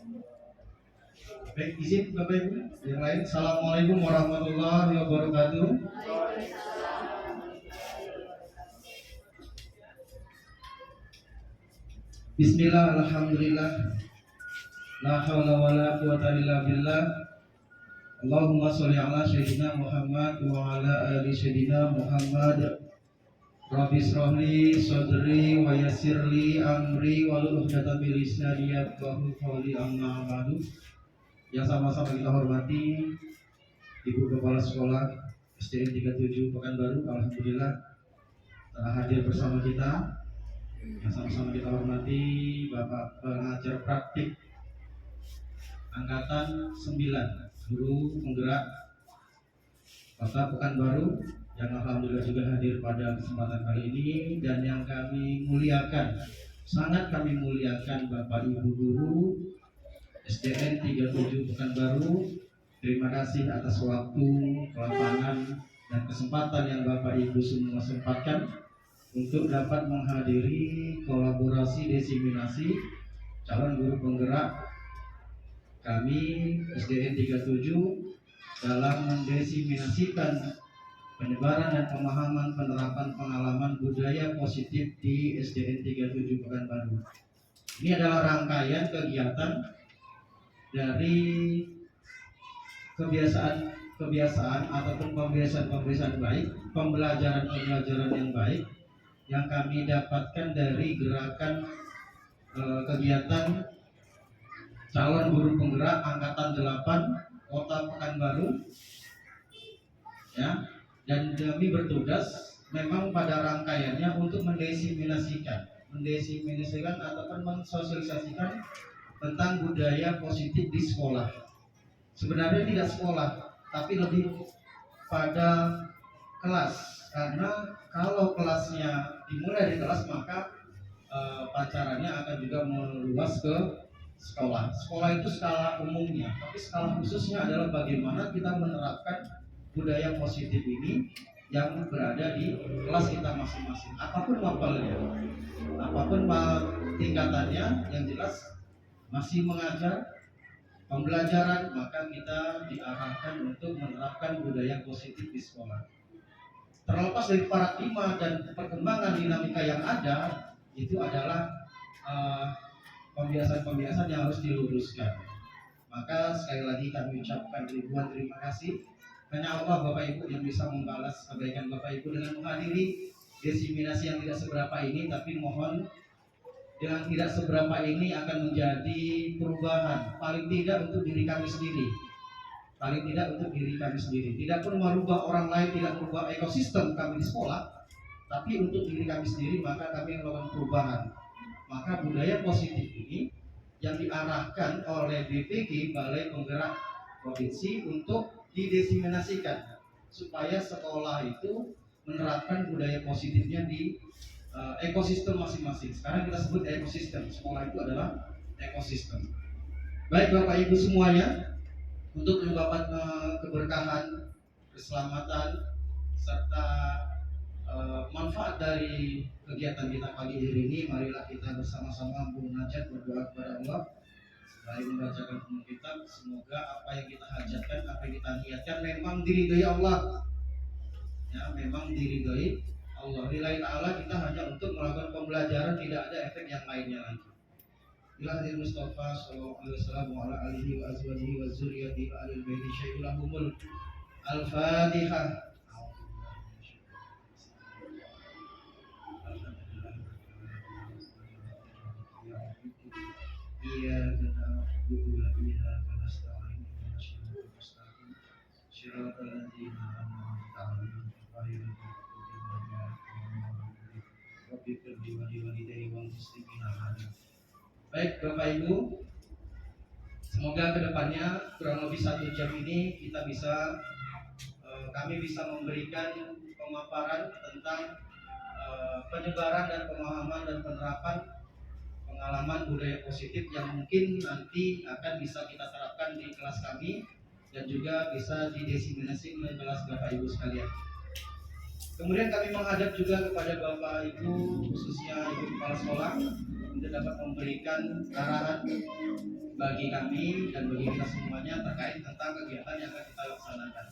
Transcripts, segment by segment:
Baik, izin Bapak Ibu yang lain. Assalamualaikum warahmatullahi wabarakatuh. Bismillah, alhamdulillah, la haula wala quwata illa billah. Allahumma sholli ala sayyidina Muhammad wa ala ali sayyidina Muhammad. Rabbi shrahli sadri wa yassirli amri wahlul 'uqdatam min lisani yafqahu qawli, amma ba'du. Yang sama-sama kita hormati Ibu Kepala Sekolah SDN 37 Pekanbaru, alhamdulillah telah hadir bersama kita. Yang sama-sama kita hormati Bapak pengajar praktik angkatan 9 guru penggerak Kota Pekanbaru yang alhamdulillah juga hadir pada kesempatan kali ini, dan yang kami muliakan, sangat kami muliakan Bapak Ibu guru SDN 37 Pekanbaru. Terima kasih atas waktu, kelapangan, dan kesempatan yang Bapak Ibu semua sempatkan untuk dapat menghadiri kolaborasi diseminasi calon guru penggerak kami SDN 37 dalam mendiseminasikan penyebaran dan pemahaman penerapan pengalaman budaya positif di SDN 37 Pekanbaru. Ini adalah rangkaian kegiatan dari kebiasaan ataupun pembiasaan baik, pembelajaran yang baik yang kami dapatkan dari gerakan kegiatan calon guru penggerak angkatan 8 Kota Pekanbaru, ya. Dan kami bertugas memang pada rangkaiannya untuk mendiseminasikan ataupun mensosialisasikan tentang budaya positif di sekolah. Sebenarnya tidak sekolah, tapi lebih pada kelas, karena kalau kelasnya dimulai di kelas maka pacarannya akan juga meluas ke sekolah. Sekolah itu skala umumnya, tapi skala khususnya adalah bagaimana kita menerapkan budaya positif ini yang berada di kelas kita masing-masing. Apapun levelnya, apapun tingkatannya, yang jelas masih mengajar pembelajaran, maka kita diarahkan untuk menerapkan budaya positif di sekolah. Terlepas dari paradigma dan perkembangan dinamika yang ada, itu adalah pembiasaan-pembiasaan yang harus diluruskan. Maka sekali lagi kami ucapkan ribuan terima kasih. Hanya Allah Bapak Ibu yang bisa membalas kebaikan Bapak Ibu dengan menghadiri diseminasi yang tidak seberapa ini, tapi mohon dengan tidak seberapa ini akan menjadi perubahan, paling tidak untuk diri kami sendiri, tidak pun merubah orang lain, tidak merubah ekosistem kami di sekolah, tapi untuk diri kami sendiri, maka kami melakukan perubahan. Maka budaya positif ini yang diarahkan oleh BPG, Balai Penggerak Provinsi, untuk didiseminasikan supaya sekolah itu menerapkan budaya positifnya di ekosistem masing-masing. Sekarang kita sebut ekosistem. Sekolah itu adalah ekosistem. Baik Bapak Ibu semuanya, untuk mendapat keberkahan, keselamatan, serta manfaat dari kegiatan kita pagi hari ini, marilah kita bersama-sama munajat berdoa kepada Allah. Selain membacakan umum kitab, semoga apa yang kita hajatkan, apa yang kita niatkan memang diridhoi Allah. Ya, memang diridhoi Allah. Lillahi ta'ala, kita hanya untuk melakukan pembelajaran, tidak ada efek yang lainnya lagi. Ilahi Mustafa sallallahu alaihi wasallam wa ala alihi wa azwajihi wa dzurriyyatihi wa alil baiti syai'ulahumul Al-Fatihah. Iya, baik Bapak Ibu, semoga kedepannya kurang lebih 1 jam ini kita bisa kami bisa memberikan pemaparan tentang penyebaran dan pemahaman dan penerapan pengalaman budaya positif yang mungkin nanti akan bisa kita terapkan di kelas kami dan juga bisa didiseminasi ke kelas Bapak Ibu sekalian. Kemudian kami menghadap juga kepada Bapak Ibu, khususnya Ibu Kepala Sekolah, untuk dapat memberikan arahan bagi kami dan bagi kita semuanya terkait tentang kegiatan yang akan kita laksanakan.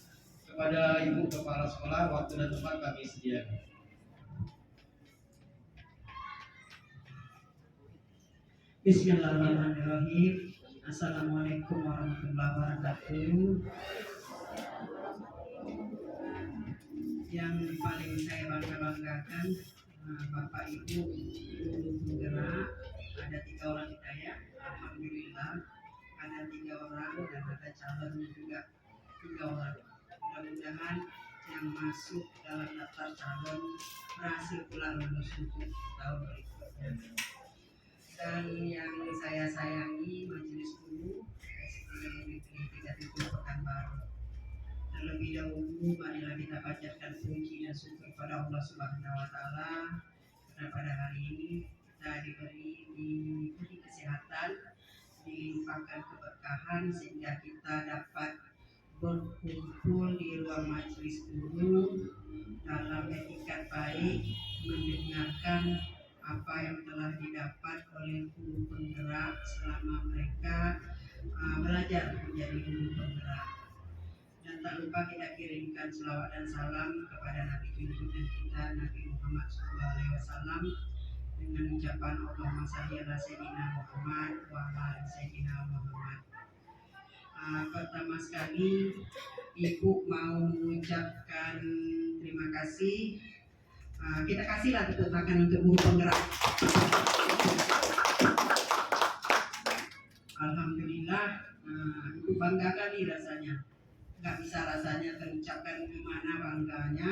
Kepada Ibu Kepala Sekolah, waktu dan tempat kami sediakan. Bismillahirrahmanirrahim. Assalamualaikum warahmatullahi wabarakatuh. Yang paling saya banggakan Bapak Ibu guru penggerak, ada 3 orang kita ya. Alhamdulillah ada 3 orang dan ada calonnya juga 3 orang. Mudah-mudahan yang masuk dalam daftar calon berhasil pula lulus untuk tahun berikutnya. Dan yang saya sayangi majelis guru SD Negeri 3 Pekanbaru. Terlebih dahulu marilah kita panjatkan puji dan syukur kepada Allah Subhanahu wa taala karena pada hari ini kita diberi kesehatan, dilimpahkan keberkahan sehingga kita dapat berkumpul di ruang majelis guru dalam etikat baik, mendengarkan apa yang telah didapat oleh guru penggerak selama mereka belajar menjadi guru penggerak. Dan tak lupa kita kirimkan selawat dan salam kepada Nabi junjungan kita Nabi Muhammad SAW dengan ucapan Allahumma shalli ala sayyidina Muhammad wa ala sayyidina Muhammad. Pertama sekali Ibu mau mengucapkan terima kasih. Kita kasihlah tepuk tangan untuk guru penggerak. Alhamdulillah, Ibu bangga kali rasanya. Nggak bisa rasanya terucapkan gimana bangganya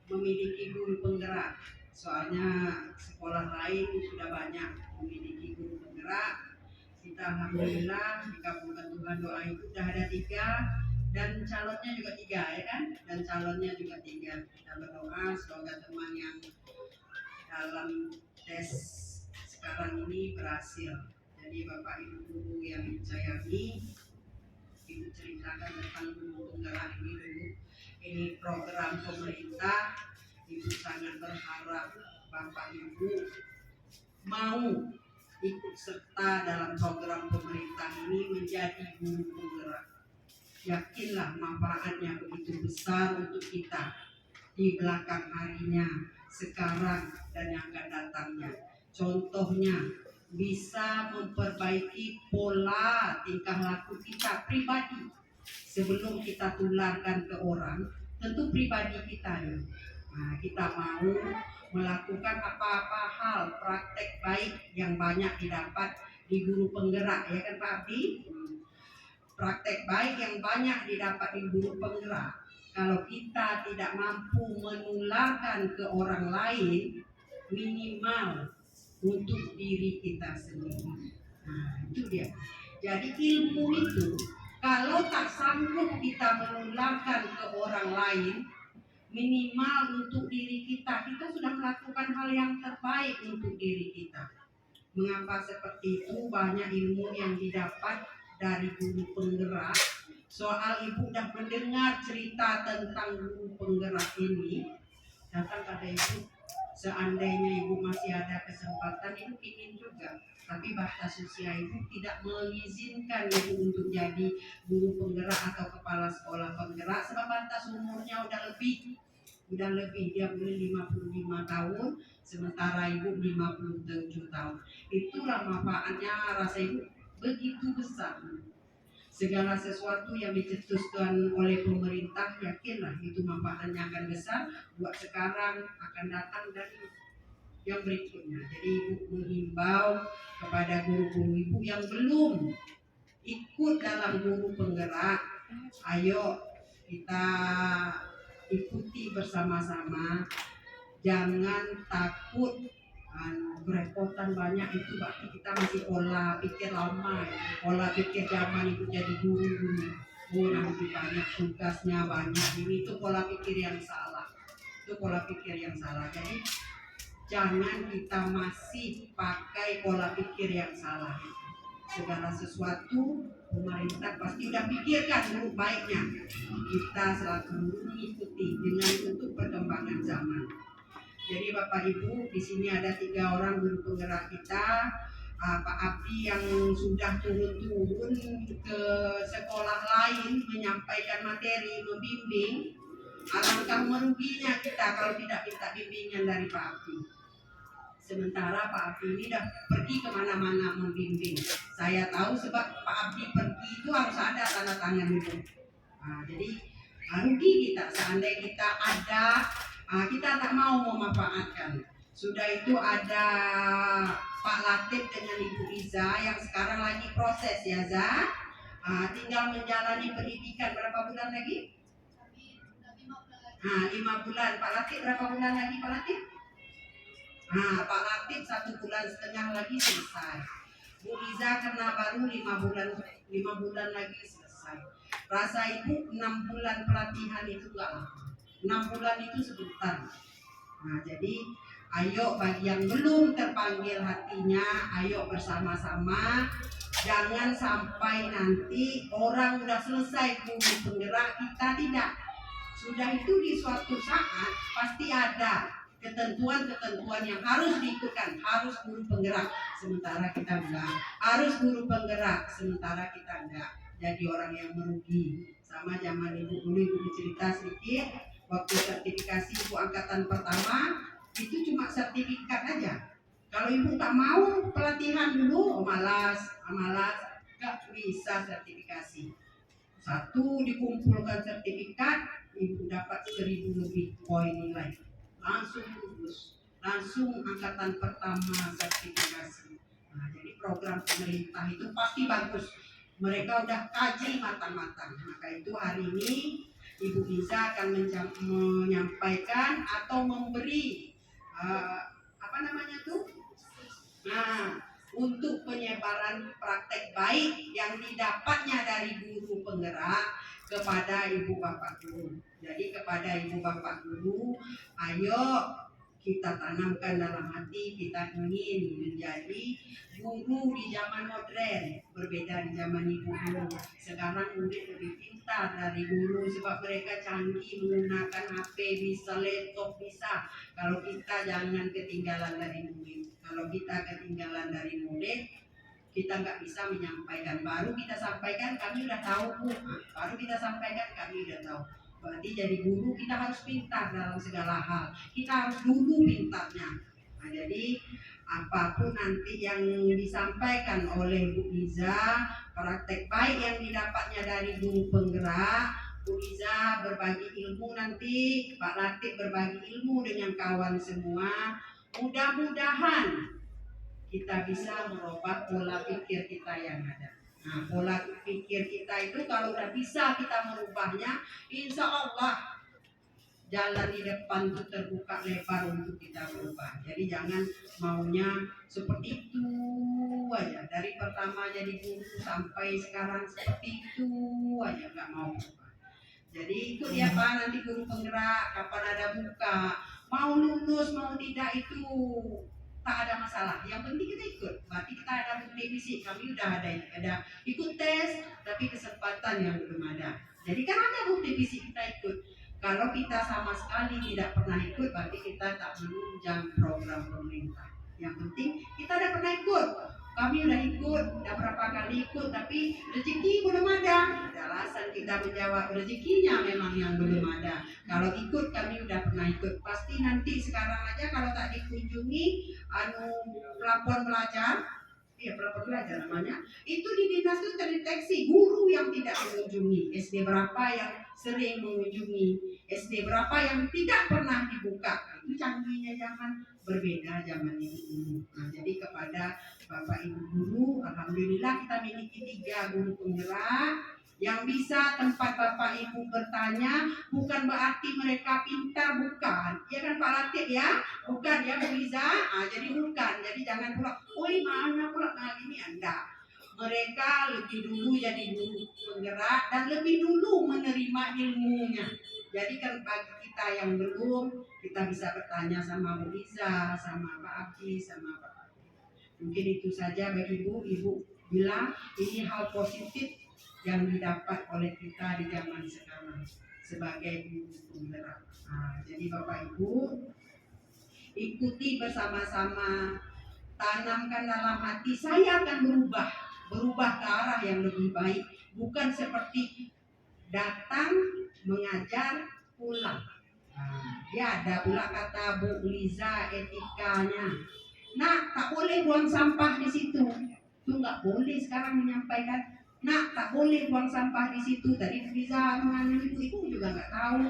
memiliki guru penggerak. Soalnya sekolah lain sudah banyak memiliki guru penggerak. Kita alhamdulillah dikabulkan Tuhan, doa itu sudah ada 3 dan calonnya juga 3 ya kan? Dan calonnya juga 3. Kita berdoa semoga teman yang dalam tes sekarang ini berhasil. Jadi Bapak Ibu guru yang sayangi, Ibu ceritakan tentang guru penggerak ini dulu. Ini program pemerintah. Ibu sangat berharap Bapak Ibu mau ikut serta dalam program pemerintah ini menjadi guru penggerak. Yakinlah manfaatnya begitu besar untuk kita di belakang harinya, sekarang dan yang akan datangnya. Contohnya bisa memperbaiki pola tingkah laku kita pribadi sebelum kita tularkan ke orang. Tentu pribadi kita ya. Kita mau melakukan apa-apa hal praktek baik yang banyak didapat di guru penggerak ya kan Pak Abdi? Praktek baik yang banyak didapat di guru penggerak. Kalau kita tidak mampu menularkan ke orang lain, minimal untuk diri kita sendiri. Itu dia. Jadi ilmu itu kalau tak sanggup kita menularkan ke orang lain, minimal untuk diri kita sudah melakukan hal yang terbaik untuk diri kita. Mengapa seperti itu? Banyak ilmu yang didapat dari guru penggerak. Soal Ibu sudah mendengar cerita tentang guru penggerak ini, datang pada Ibu. Seandainya Ibu masih ada kesempatan, Ibu ingin juga. Tapi batas usia Ibu tidak mengizinkan Ibu untuk jadi guru penggerak atau kepala sekolah penggerak. Sebab batas umurnya udah lebih. Dia boleh 55 tahun, sementara Ibu 57 tahun. Itulah manfaatnya, rasa Ibu begitu besar. Segala sesuatu yang dicetuskan oleh pemerintah, yakinlah itu manfaatnya akan besar buat sekarang, akan datang dan yang berikutnya. Jadi Ibu menghimbau kepada guru-guru Ibu yang belum ikut dalam guru penggerak, ayo kita ikuti bersama-sama. Jangan takut berepotan banyak itu, berarti kita masih pola pikir lama, pola pikir zaman itu jadi guru. Nanti banyak tugasnya banyak, ini itu pola pikir yang salah. Jadi jangan kita masih pakai pola pikir yang salah. Segala sesuatu pemerintah pasti udah pikirkan dulu baiknya. Kita selalu mengikuti dengan untuk perkembangan zaman. Jadi Bapak Ibu, di sini ada 3 orang guru penggerak kita. Pak Abdi yang sudah turun-turun ke sekolah lain menyampaikan materi, membimbing. Alangkah meruginya kita kalau tidak minta bimbingan dari Pak Abdi. Sementara Pak Abdi ini dah pergi kemana-mana membimbing. Saya tahu sebab Pak Abdi pergi itu harus ada tanda tangan itu. Jadi rugi kita seandainya kita ada, kita tak mau memanfaatkan. Sudah itu ada Pak Latif dengan Ibu Iza yang sekarang lagi proses ya Za. Tinggal menjalani pendidikan berapa bulan lagi? 5 bulan. Pak Latif berapa bulan lagi Pak Latif? Pak Latif 1,5 bulan lagi selesai. Bu Iza karena baru 5 bulan lagi selesai. Rasa ibu 6 bulan pelatihan itu gak lama. 6 bulan itu sebentar. Jadi ayo bagi yang belum terpanggil hatinya, ayo bersama-sama. Jangan sampai nanti orang udah selesai guru penggerak, kita tidak. Sudah itu di suatu saat pasti ada ketentuan-ketentuan yang harus diikutkan, harus guru penggerak, sementara kita enggak. Harus guru penggerak, sementara kita enggak. Jadi orang yang merugi. Sama zaman ibu dulu, ibu cerita sedikit, waktu sertifikasi ibu angkatan pertama, itu cuma sertifikat aja. Kalau ibu tak mau pelatihan dulu, malas, enggak bisa sertifikasi. Satu dikumpulkan sertifikat, ibu dapat 1.000 lebih poin nilai. Langsung lulus, langsung angkatan pertama sertifikasi. Jadi program pemerintah itu pasti bagus. Mereka udah kaji matang-matang. Maka itu hari ini Ibu Iza akan menyampaikan atau memberi untuk penyebaran praktek baik yang didapatnya dari guru penggerak kepada ibu bapak guru. Jadi kepada ibu bapak guru, ayo kita tanamkan dalam hati, kita ingin menjadi guru di zaman modern, berbeda di zaman ibu dulu. Sekarang murid lebih pintar dari guru sebab mereka canggih menggunakan HP, bisa laptop, bisa. Kalau kita jangan ketinggalan dari murid. Kalau kita ketinggalan dari murid, kita nggak bisa menyampaikan. Baru kita sampaikan, kami udah tahu Bu. Baru kita sampaikan, kami udah tahu. Berarti jadi guru kita harus pintar dalam segala hal. Kita harus dulu pintarnya. Jadi apapun nanti yang disampaikan oleh Bu Iza, praktek baik yang didapatnya dari guru penggerak, Bu Iza berbagi ilmu nanti, Pak Latif berbagi ilmu dengan kawan semua. Mudah-mudahan kita bisa merubah pola pikir kita yang ada. Pola pikir kita itu kalau udah bisa kita merubahnya, insya Allah jalan di depan itu terbuka lebar untuk kita berubah. Jadi jangan maunya seperti itu aja. Dari pertama jadi guru sampai sekarang seperti itu aja, nggak mau berubah. Jadi ikut ya Pak, nanti guru penggerak kapan ada buka, mau lulus mau tidak itu tak ada masalah. Yang penting kita ikut. Berarti kita ada bukti fisik. Kami udah ada ikut tes, tapi kesempatan yang belum ada. Jadi kan ada bukti fisik kita ikut. Kalau kita sama sekali tidak pernah ikut, berarti kita tak menunjang program pemerintah. Yang penting kita udah pernah ikut. Kami udah ikut, udah berapa kali ikut, tapi rezeki belum ada. Alasan kita menjawab rezekinya memang yang belum ada. Kalau ikut kami udah pernah ikut. Pasti nanti sekarang aja kalau tak dikunjungi pelapor pelajar, pelapor pelajar namanya, itu di dinas itu terdeteksi guru yang tidak mengunjungi. SD berapa yang sering mengunjungi, SD berapa yang tidak pernah dibuka. Itu canggihnya zaman, berbeda zaman ini dulu. Jadi kepada Bapak Ibu guru, alhamdulillah kita miliki 3 guru penggerak yang bisa tempat Bapak Ibu bertanya, bukan berarti mereka pintar, bukan. Ya kan Pak Latif ya? Bukan ya Bu Iza? Jadi bukan. Jadi jangan pula, mana pula ini enggak. Mereka lebih dulu jadi guru penggerak dan lebih dulu menerima ilmunya. Jadi kan bagi kita yang belum, kita bisa bertanya sama Bu Iza, sama Pak Abdi, sama Pak. Mungkin itu saja bagi Ibu bilang ini hal positif yang didapat oleh kita di zaman sekarang sebagai guru penggerak. Jadi Bapak Ibu ikuti bersama-sama tanamkan dalam hati, saya akan berubah ke arah yang lebih baik, bukan seperti datang mengajar pulang. Ya ada pula kata Bu Liza etikanya. Nah, tak boleh buang sampah di situ. Itu nggak boleh sekarang menyampaikan. Nah, tak boleh buang sampah di situ. Tadi Bu Liza mengancam itu juga nggak tahu.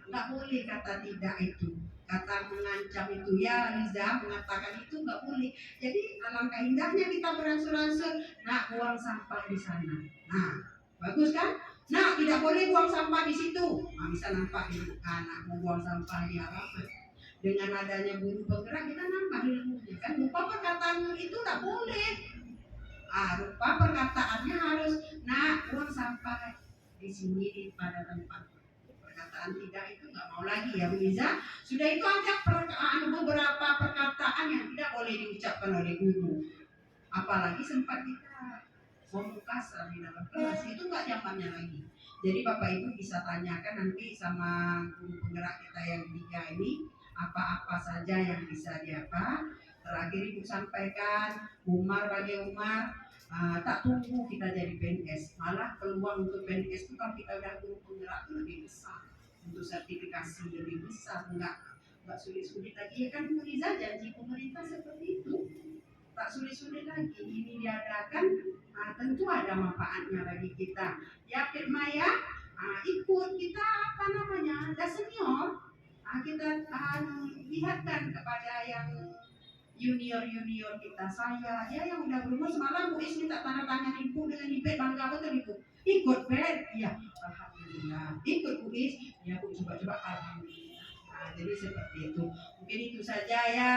Nggak boleh kata tidak itu. Kata mengancam itu ya Liza mengatakan itu nggak boleh. Jadi alangkah indahnya kita beransur-ansur. Nah, buang sampah di sana. Nah, bagus kan? Nah, tidak boleh buang sampah di situ. Nah, bisa nampak anak mau buang sampah di halaman. Dengan adanya guru penggerak kita nambah ilmunya kan. Rupa perkataanmu itu tak boleh. Rupa perkataannya harus buang sampah di sini pada tempat. Perkataan tidak itu nggak mau lagi ya Bu Liza. Sudah itu ada beberapa perkataan yang tidak boleh diucapkan oleh guru. Apalagi sempat kita ngomong kasar di dalam kelas, itu nggak zamannya lagi. Jadi Bapak Ibu bisa tanyakan nanti sama guru penggerak kita yang 3 ini apa-apa saja yang bisa diapa. Terakhir Ibu sampaikan Umar bagi Umar, tak tunggu kita jadi PNS, malah peluang untuk PNS itu kalau kita udah guru penggerak itu lebih besar, untuk sertifikasi lebih besar, nggak sulit-sulit lagi ya kan Bu Liza, janji pemerintah seperti itu. Tak sulit-sulit lagi ini diadakan, tentu ada manfaatnya bagi kita. Ya Firma ya, ikut kita ada senior, kita lihatkan kepada yang junior kita, saya ya yang udah berumur. Semalam Bu Is minta tanda tangan Ibu dengan Ibu, bangga betul Ibu. Ikut Ben, ya alhamdulillah. Ikut Bu Is, ya Bu coba-coba alhamdulillah. Jadi seperti itu. Mungkin itu saja ya,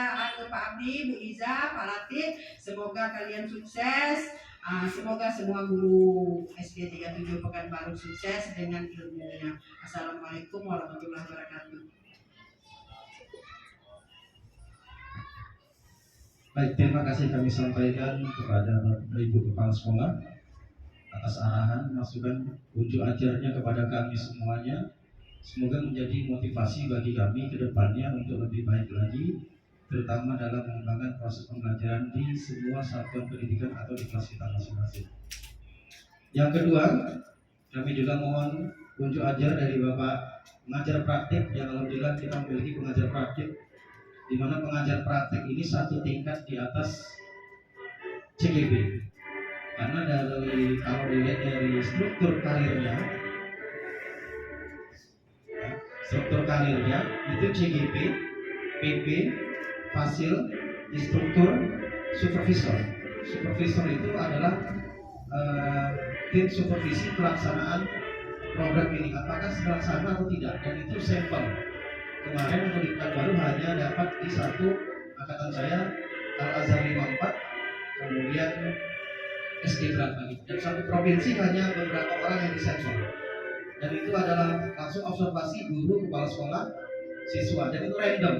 Pak Abdi, Bu Liza, Pak Latif. Semoga kalian sukses. Semoga semua guru SD 37 Pekanbaru sukses dengan ilmunya. Assalamualaikum warahmatullahi wabarakatuh. Baik, terima kasih kami sampaikan kepada Bapak Ibu Kepala Sekolah atas arahan, masukan, unjuk ajarnya kepada kami semuanya. Semoga menjadi motivasi bagi kami ke depannya untuk lebih baik lagi, terutama dalam mengembangkan proses pembelajaran di semua satuan pendidikan atau di kelas kita masing-masing. Yang kedua, kami juga mohon unjuk ajar dari Bapak pengajar praktik, yang alhamdulillah kita memiliki pengajar praktik, di mana pengajar praktik ini satu tingkat di atas CGB. Karena kalau dilihat dari struktur karirnya itu CGP, PP, Fasil, Instruktur, Supervisor. Supervisor itu adalah tim supervisi pelaksanaan program ini, apakah terlaksana atau tidak, dan itu sampel. Kemarin untuk di Pekanbaru hanya dapat di satu angkatan saya, Al-Azhar 54, kemudian SD berapa gitu, dan satu provinsi hanya beberapa orang yang disensor. Dan itu adalah langsung observasi guru, kepala sekolah, siswa, dan itu random,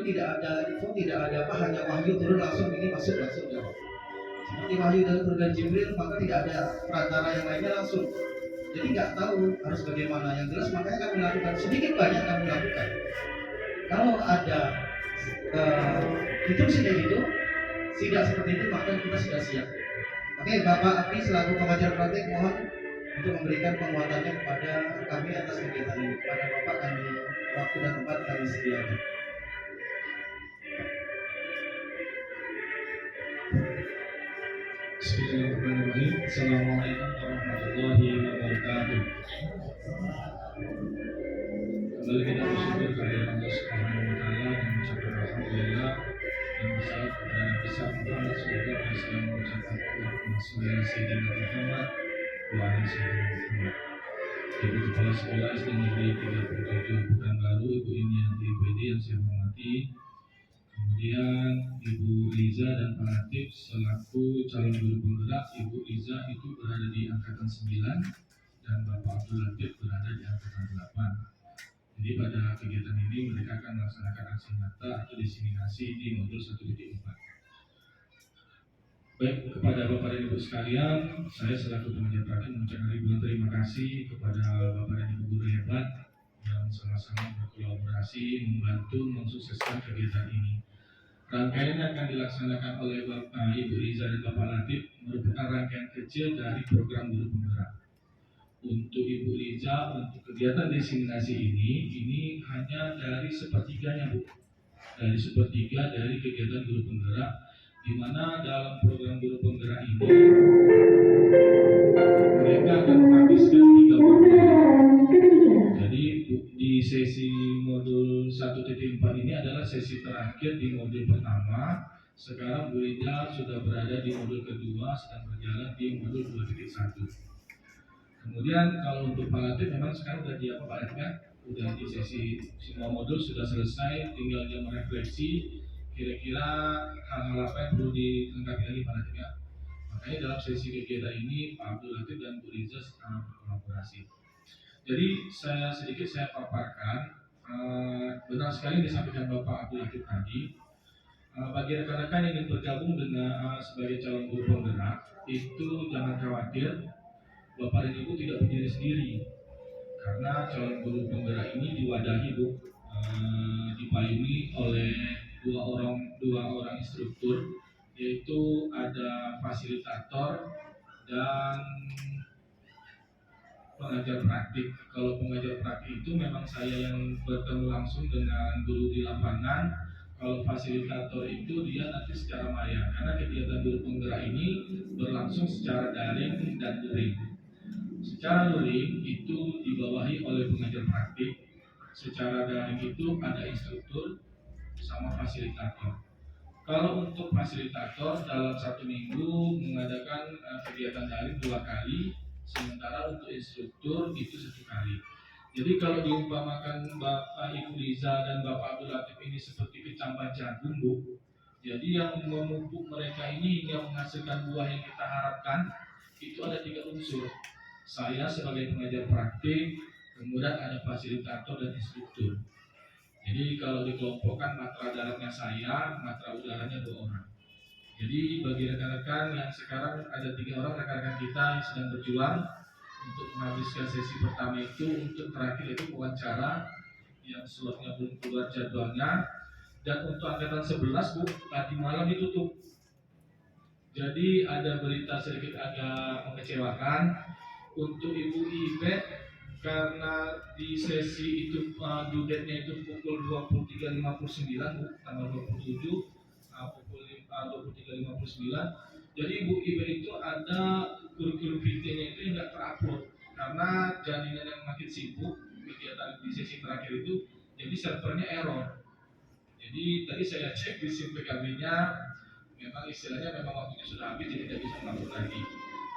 tidak ada info, tidak ada apa, hanya Wahyu turun langsung ini masuk langsung jawab. Seperti Wahyu dan turun Jibril, maka tidak ada perantara yang lainnya, langsung. Jadi nggak tahu harus bagaimana. Yang jelas makanya kami lakukan sedikit banyak kami lakukan. Kalau ada instruksi kayak gitu, tidak seperti itu, maka kita sudah siap. Oke, Bapak Abdi selaku pengajar praktik mohon untuk memberikan penguatannya kepada kami atas kegiatan ini. Kepada Bapak kami waktu dan tempat kami sediakan. Bismillahirrahmanirrahim. Assalamualaikum warahmatullahi wabarakatuh. Kembali kita bersyukur kepada Allah Subhanahu wa taala dan mengucapkan alhamdulillah dan bersalawat kepada Nabi Muhammad sallallahu alaihi wasallam, mengucapkan Allahumma shalli ala sayyidina Muhammad wa ala sayyidina Muhammad. Ibu Kepala Sekolah SD Negeri 37 Pekanbaru, Ibu Inianti PD yang saya hormati, kemudian Ibu Liza dan Pak Latif selaku calon guru penggerak. Ibu Liza itu berada di angkatan 9 dan Bapak Abdul Latif berada di angkatan 8. Jadi pada kegiatan ini mereka akan melaksanakan aksi nyata atau diseminasi di modul 1.4. Baik, kepada Bapak dan Ibu sekalian, saya selaku pengajar praktik mengucapkan ribuan terima kasih kepada Bapak dan Ibu guru hebat yang sama-sama berkolaborasi membantu mensukseskan kegiatan ini. Rangkaian yang akan dilaksanakan oleh Bapak Ibu Riza dan Bapak Latif merupakan rangkaian kecil dari program guru penggerak. Untuk Ibu Riza, untuk kegiatan diseminasi ini hanya dari sepertiganya, Bu. Dari sepertiga dari kegiatan guru penggerak, di mana dalam program guru penggerak ini mereka akan menghabiskan 3 modul. Jadi di sesi modul 1.4 ini adalah sesi terakhir di modul pertama. Sekarang Bu Riza sudah berada di modul kedua, sedang berjalan di modul 2.1. Kemudian kalau untuk Pak Latif memang sekarang sudah di apa Pak Latif kan? Udah di sesi semua modul sudah selesai, tinggal dia merefleksi kira-kira hal-hal apa yang perlu dilengkapi lagi Pak Latif ya. Makanya dalam sesi kegiatan ini Pak Abdul Latif dan Bu Riza berkolaborasi. Jadi sedikit saya paparkan, benar sekali disampaikan Bapak Abdul Latif tadi. Bagi rekan-rekan yang ingin bergabung dengan sebagai calon guru penggerak, itu jangan khawatir, Bapak dan Ibu tidak berdiri sendiri, karena calon guru penggerak ini diwadahi Bu, dipayungi oleh dua orang instruktur, yaitu ada fasilitator dan pengajar praktik. Kalau pengajar praktik itu memang saya yang bertemu langsung dengan guru di lapangan. Kalau fasilitator itu dia nanti secara maya, karena kegiatan guru penggerak ini berlangsung secara daring dan luring. Secara luring itu dibawahi oleh pengajar praktik, secara daring itu ada instruktur sama fasilitator. Kalau untuk fasilitator dalam 1 minggu mengadakan kegiatan daring 2 kali, sementara untuk instruktur itu 1 kali. Jadi kalau diumpamakan Bapak Ibu Riza dan Bapak Abdul Latif ini seperti kecambah jagung Bu, jadi yang memupuk mereka ini hingga menghasilkan buah yang kita harapkan itu ada 3 unsur. Saya sebagai pengajar praktik, kemudian ada fasilitator dan instruktur. Jadi kalau dikelompokkan matra daratnya saya, matra udaranya 2 orang. Jadi bagi rekan-rekan yang sekarang ada 3 orang rekan-rekan kita yang sedang berjuang untuk menghabiskan sesi pertama itu, untuk terakhir itu wawancara yang slotnya belum keluar jadwalnya. Dan untuk angkatan 11 Bu, tadi malam ditutup. Jadi ada berita sedikit agak mengecewakan untuk Ibu Ibet, karena di sesi itu due date-nya itu pukul 23.59 Bu, tanggal 27 pukul 23.59. Jadi Ibu Ibet itu ada kurikulum vitae-nya itu nggak terupload karena jaringan yang makin sibuk kegiatan di sesi terakhir itu, jadi servernya error. Jadi tadi saya cek di SIM PKB-nya, memang istilahnya memang waktunya sudah habis, jadi tidak bisa melakukan lagi.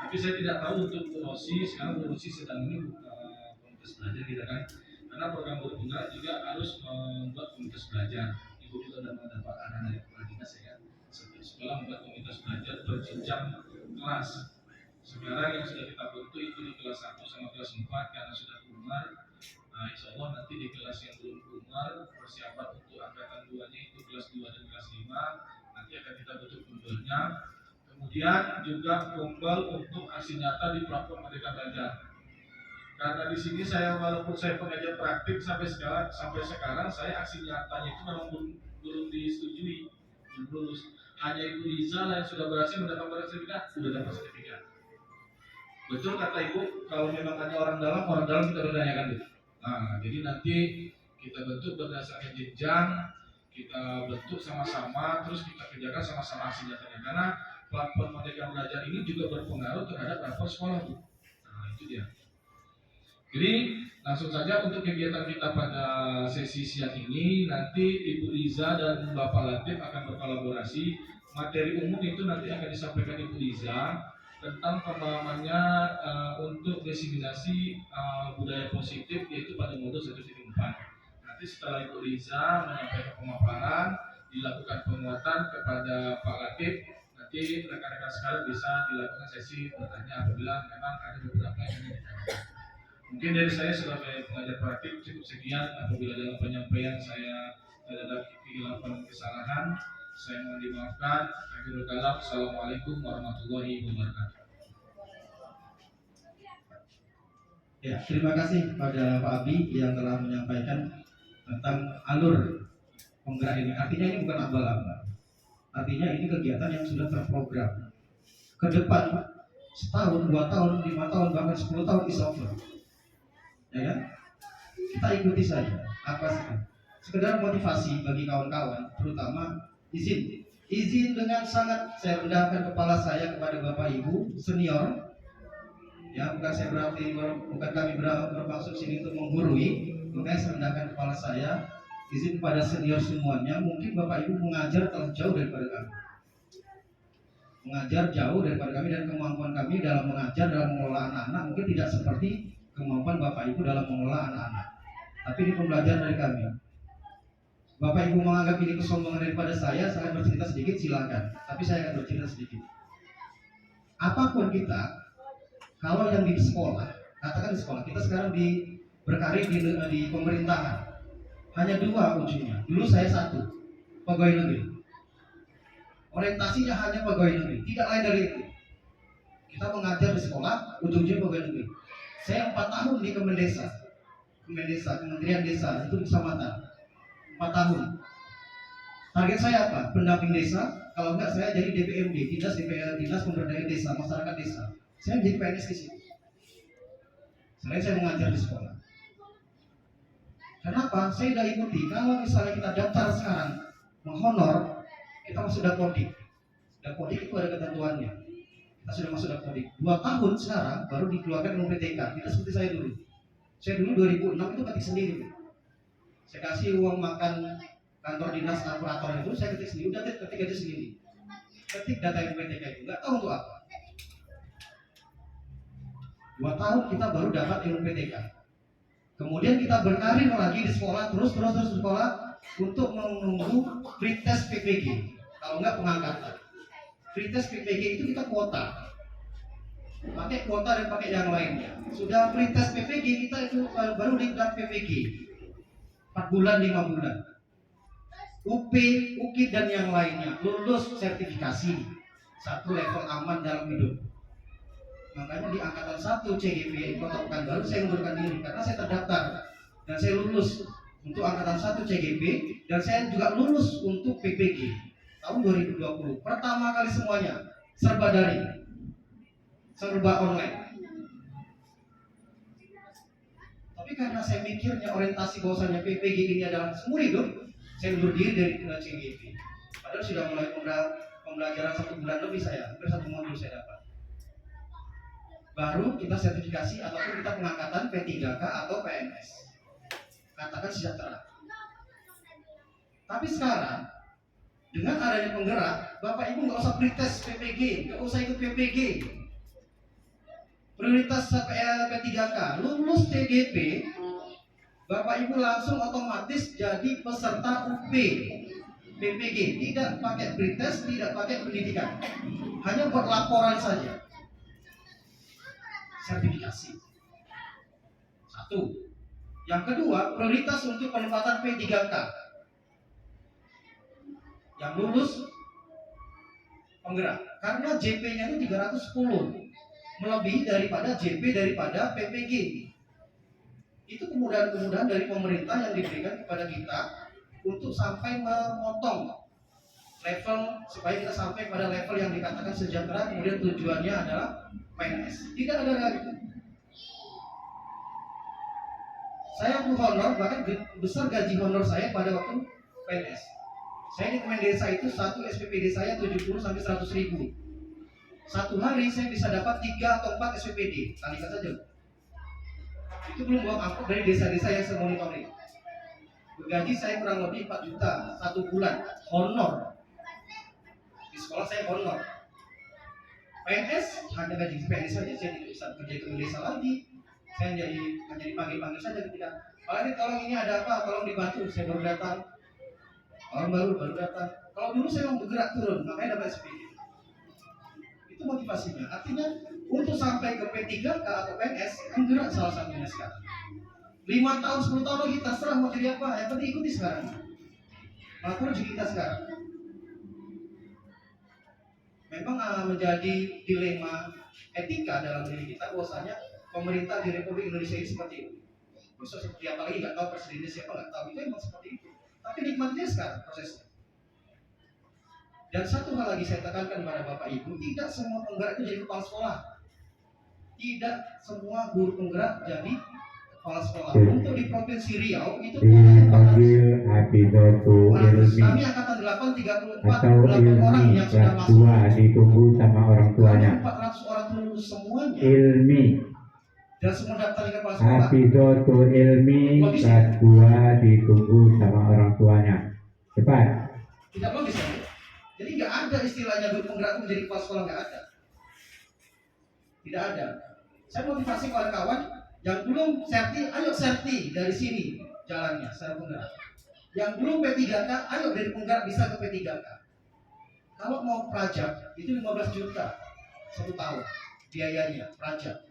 Tapi saya tidak tahu untuk Bu Rosi, sekarang Bu Rosi sedang ini komunitas belajar kita kan, karena program guru penggerak juga harus membuat komunitas belajar. Ibu juga sudah mendapat arahan dari kepala dinas ya, setiap sekolah membuat komunitas belajar berjenjang kelas. Sekarang yang sudah kita bentuk itu di kelas 1 sama kelas 4 karena sudah umar. Nah, insya Allah nanti di kelas yang belum umar, persiapan untuk angkatan 2-nya itu kelas 2 dan kelas 5, nanti akan kita bentuk kumpulnya. Kemudian juga kumpul untuk aksi nyata di platform Merdeka Belajar. Karena di sini saya walaupun saya pengajar praktik sampai sekarang saya aksi nyatanya itu memang belum disetujui, belum lulus. Hanya Ibu Riza lah yang sudah berhasil mendapatkan sertifikat, sudah dapat sertifikat. Betul kata Ibu, kalau memang hanya orang dalam kita bertanyakan dulu. Nah, jadi nanti kita bentuk berdasarkan jenjang, kita bentuk sama-sama, terus kita kerjakan sama-sama aksi nyatanya. Karena platform Merdeka Belajar ini juga berpengaruh terhadap rapor sekolah Bu. Nah, itu dia. Jadi langsung saja untuk kegiatan kita pada sesi siang ini, nanti Ibu Riza dan Bapak Latif akan berkolaborasi. Materi umum itu nanti akan disampaikan Ibu Riza tentang pemahamannya untuk diseminasi budaya positif, yaitu pada modul 1.4. Nanti setelah Ibu Riza menyampaikan pemaparan, dilakukan penguatan kepada Pak Latif, nanti rekan-rekan sekalian bisa dilakukan sesi bertanya apabila memang ada beberapa yang ingin ditanyakan. Mungkin dari saya sebagai pengajar praktik cukup sekian. Apabila dalam penyampaian saya terdapat kekhilafan kesalahan, saya mohon dimaafkan. Akhirul kalam, assalamualaikum warahmatullahi wabarakatuh. Ya, terima kasih kepada Pak Abi yang telah menyampaikan tentang alur penggerak ini. Artinya ini bukan abal-abal. Artinya ini kegiatan yang sudah terprogram. Ke depan setahun, 2 tahun, 5 tahun, bahkan 10 tahun is over. Ya kan? Kita ikuti saja. Apa sih? Sekedar motivasi bagi kawan-kawan, terutama izin dengan sangat saya rendahkan kepala saya kepada Bapak Ibu senior. Ya, bukan saya berarti bukan kami bermaksud sini untuk menggurui, makanya saya rendahkan kepala saya. Izin kepada senior semuanya, mungkin Bapak Ibu mengajar telah jauh daripada kami. Mengajar jauh daripada kami, dan kemampuan kami dalam mengajar, dalam mengelola anak-anak mungkin tidak seperti kemampuan Bapak Ibu dalam mengelola anak-anak. Tapi ini pembelajaran dari kami. Bapak Ibu menganggap ini kesombongan daripada saya bercerita sedikit silakan. Tapi saya akan bercerita sedikit. Apapun kita, kalau yang di sekolah, katakan di sekolah, kita sekarang berkarir di pemerintahan. Hanya 2 ujungnya. Dulu saya 1, pegawai negeri. Orientasinya hanya pegawai negeri, tidak lain dari itu. Kita mengajar di sekolah, ujungnya pegawai negeri. Saya 4 tahun di Kemendesa, Kementerian Desa, itu di Kecamatan. 4 tahun. Target saya apa? Pendamping desa. Kalau enggak saya jadi DPMD, Dinas Pemberdayaan Desa, Masyarakat Desa. Saya jadi PNS di situ. Selain saya mengajar di sekolah. Kenapa? Saya sudah ikuti. Kalau misalnya kita daftar sekarang menghonor, kita masuk dapodik. Dapodik itu ada ketentuannya. Kita sudah masuk dapodik. 2 tahun sekarang baru dikeluarkan UPTK. Tidak seperti saya dulu. Saya dulu 2006 itu ketik sendiri. Saya kasih uang makan kantor dinas operator itu, saya ketik sendiri. Udah ketik aja sendiri. Ketik data UPTK itu. Nggak tahu untuk apa. 2 tahun kita baru dapat UPTK. Kemudian kita berkarir lagi di sekolah, terus sekolah untuk menunggu free test PPG. Kalau enggak pengangkatan. Free test PPG itu kita kuota. Pakai kuota dan pakai yang lainnya. Sudah free test PPG, kita itu baru diklat PPG. 4 bulan, 5 bulan. UP, UKID dan yang lainnya lulus sertifikasi 1 level aman dalam hidup. Makanya di angkatan 1 CGP Kota Pekanbaru saya mengundurkan diri karena saya terdaftar dan saya lulus untuk angkatan 1 CGP, dan saya juga lulus untuk PPG tahun 2020. Pertama kali semuanya serba daring, serba online. Tapi karena saya mikirnya orientasi bahwasanya PPG ini adalah seumur hidup, saya undur diri dari CGP. Padahal sudah mulai pembelajaran 1 bulan lebih, saya hampir 1 modul saya dapat. Baru kita sertifikasi ataupun kita pengangkatan P3K atau PNS. Katakan sejahtera. Tapi sekarang dengan adanya penggerak, Bapak Ibu nggak usah pretest PPG, nggak usah ikut PPG. Prioritas P3K, lulus TGP, Bapak Ibu langsung otomatis jadi peserta UP PPG, tidak pakai pretest, tidak pakai pendidikan, hanya buat laporan saja. Sertifikasi 1. Yang kedua, prioritas untuk penempatan P3K yang lulus penggerak, karena JP-nya itu 310, melebihi daripada JP daripada PPG. Itu kemudahan-kemudahan dari pemerintah yang diberikan kepada kita untuk sampai memotong level, supaya kita sampai pada level yang dikatakan sejahtera, kemudian tujuannya adalah PNS. Tidak ada lagi. Saya untuk honor, bahkan besar gaji honor saya pada waktu PNS. Saya di Kemendesa itu 1 SPPD saya 70 sampai 100 ribu. 1 hari saya bisa dapat 3 atau 4 SPPD, kalikan saja. Itu belum uang angkut dari desa-desa yang saya monitoring. Gaji saya kurang lebih 4 juta 1 bulan, honor. Di sekolah saya honor. PNS hanya gaji PNS saja, saya tidak bisa kerja ke desa lagi. Saya hanya dipanggil-panggil saja ketika, Pak ini tolong ini ada apa, tolong dibantu. Saya baru datang, orang baru datang. Kalau dulu saya mau bergerak turun, makanya dapat SPD. Itu motivasinya. Artinya untuk sampai ke P3K atau PNS, menggerak salah satunya sekarang. 5 tahun, 10 tahun lagi terserah mau jadi apa, yang penting ikuti sekarang. Maka rezeki kita sekarang. Memang menjadi dilema etika dalam diri kita, bahwasanya pemerintah di Republik Indonesia ini seperti itu. Besok seperti apa lagi nggak tahu, presidennya siapa nggak tahu, itu emang seperti itu. Tapi nikmatnya sekarang prosesnya. Dan satu hal lagi saya tekankan kepada Bapak Ibu, tidak semua penggerak itu jadi kepala sekolah. Tidak semua guru penggerak jadi kepala sekolah. Untuk di Provinsi Riau itu dipanggil Hafidhotu Ilmi kami angkatan 8 34 atau 8 orang Ilmi yang sudah kelas masuk. 2 ditunggu sama orang tuanya. 400 orang lulus semuanya. Ilmi Dan semua daftar di kepala sekolah. Hafidhotu Ilmi kelas 2 ditunggu sama orang tuanya. Cepat. Tidak logis ya? Jadi nggak ada istilahnya guru penggerak menjadi kepala sekolah, nggak ada. Tidak ada. Saya motivasi kawan-kawan yang belum serti, ayo serti dari sini jalannya secara penggerak. Yang belum P3K, ayo dari penggerak bisa ke P3K. Kalau mau prajak itu 15 juta 1 tahun biayanya prajak.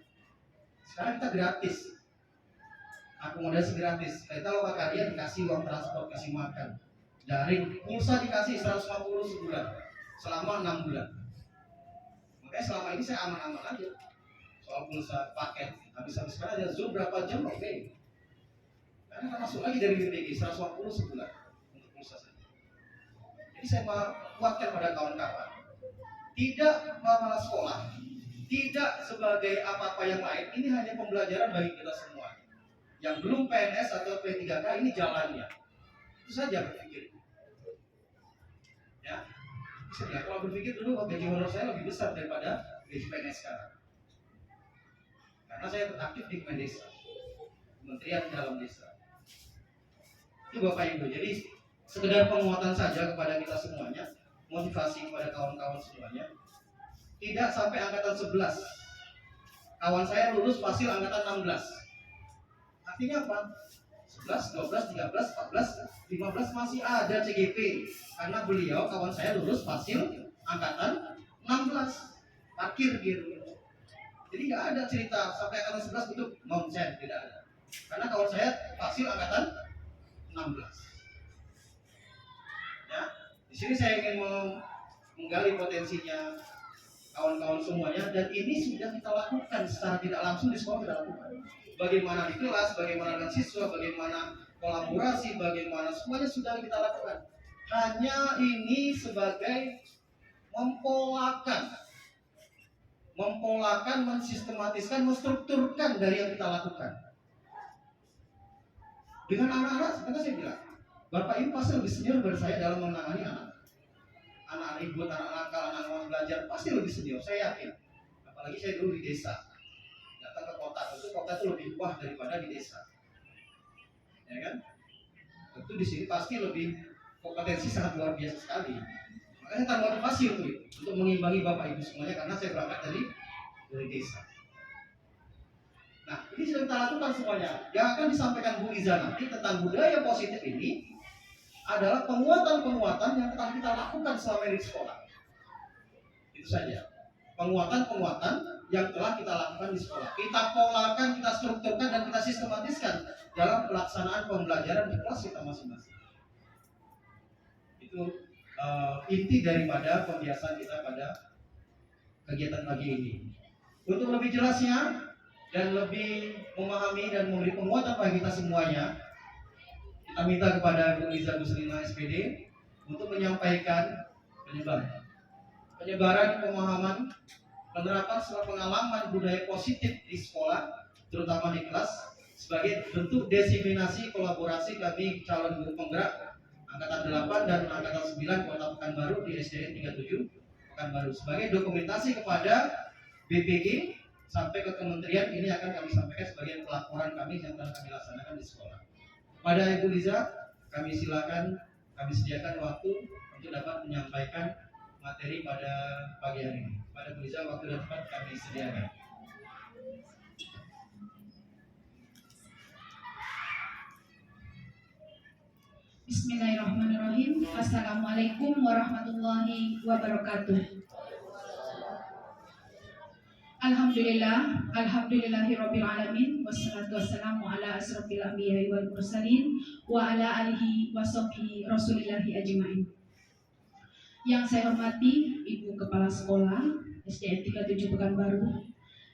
Sekarang kita gratis, akomodasi gratis. Kita loka karya dikasih uang transport, kasih makan, daring, pulsa dikasih 150 sebulan selama 6 bulan. Makanya selama ini saya aman-aman aja soal pulsa paket. Habis-habis sekarang ada Zoom berapa jam, oke. Karena akan masuk lagi dari BPG 150 sebulan untuk pulsa saja. Jadi saya mau kuatkan pada kawan-kawan, tidak masalah sekolah, tidak sebagai apa-apa yang lain. Ini hanya pembelajaran bagi kita semua. Yang belum PNS atau P3K ini jalannya. Itu saja berpikir. Ya, bisa ya. Kalau berpikir dulu gaji honor saya lebih besar daripada gaji PNS sekarang. Karena saya aktif di Kemendesa, Kementerian Dalam Desa. Itu Bapak Ibu. Jadi sekedar penguatan saja kepada kita semuanya, motivasi kepada kawan-kawan semuanya. Tidak sampai angkatan 11. Kawan saya lulus fasil angkatan 16. Artinya apa? 11, 12, 13, 14, 15 masih ada CGP. Karena beliau kawan saya lulus fasil angkatan 16. Parkir gitu. Jadi nggak ada cerita sampai angkatan 11 itu nonsen, tidak ada. Karena kawan saya fasil angkatan 16. Ya, di sini saya ingin menggali potensinya kawan-kawan semuanya, dan ini sudah kita lakukan secara tidak langsung di sekolah, kita lakukan. Bagaimana di kelas, bagaimana dengan siswa, bagaimana kolaborasi, bagaimana semuanya sudah kita lakukan. Hanya ini sebagai mempolakan, mensistematiskan, menstrukturkan dari yang kita lakukan. Dengan anak-anak, sebenarnya saya bilang, Bapak Ibu pasti lebih senior dari saya dalam menangani anak ribut, anak nakal, anak mau belajar, pasti lebih senior, saya yakin. Apalagi saya dulu di desa, datang ke kota, tentu kota itu lebih wah daripada di desa, ya kan? Tentu di sini pasti lebih kompetensi sangat luar biasa sekali. Makanya saya motivasi untuk mengimbangi Bapak Ibu semuanya, karena saya berangkat dari desa. Nah, ini sudah kita lakukan semuanya. Yang akan disampaikan Bu Liza nanti tentang budaya positif ini adalah penguatan-penguatan yang telah kita lakukan selama ini di sekolah. Itu saja. Penguatan-penguatan yang telah kita lakukan di sekolah. Kita polakan, kita strukturkan, dan kita sistematiskan dalam pelaksanaan pembelajaran di kelas kita masing-masing. Itu inti daripada pembiasaan kita pada kegiatan pagi ini. Untuk lebih jelasnya dan lebih memahami dan memberi penguatan bagi kita semuanya, kita minta kepada Bu Liza Gusrina SPD untuk menyampaikan penyebaran pemahaman, penerapan serta pengalaman budaya positif di sekolah, terutama di kelas, sebagai bentuk diseminasi kolaborasi kami calon guru penggerak angkatan 8 dan angkatan 9 Kota Pekanbaru di SDN 37 Pekanbaru, sebagai dokumentasi kepada BPG sampai ke kementerian. Ini akan kami sampaikan sebagai pelaporan kami yang telah kami laksanakan di sekolah. Pada Ibu Liza, kami silakan, kami sediakan waktu untuk dapat menyampaikan materi pada pagi hari ini. Pada Bu Liza, waktu dan tempat kami sediakan. Bismillahirrahmanirrahim. Assalamualaikum warahmatullahi wabarakatuh. Alhamdulillahirabbil alamin, wassalatu wassalamu ala asrofil anbiya'i wal mursalin wa ala alihi washabbihi rasulillahi ajmain. Yang saya hormati Ibu Kepala Sekolah SDN 37 Pekanbaru,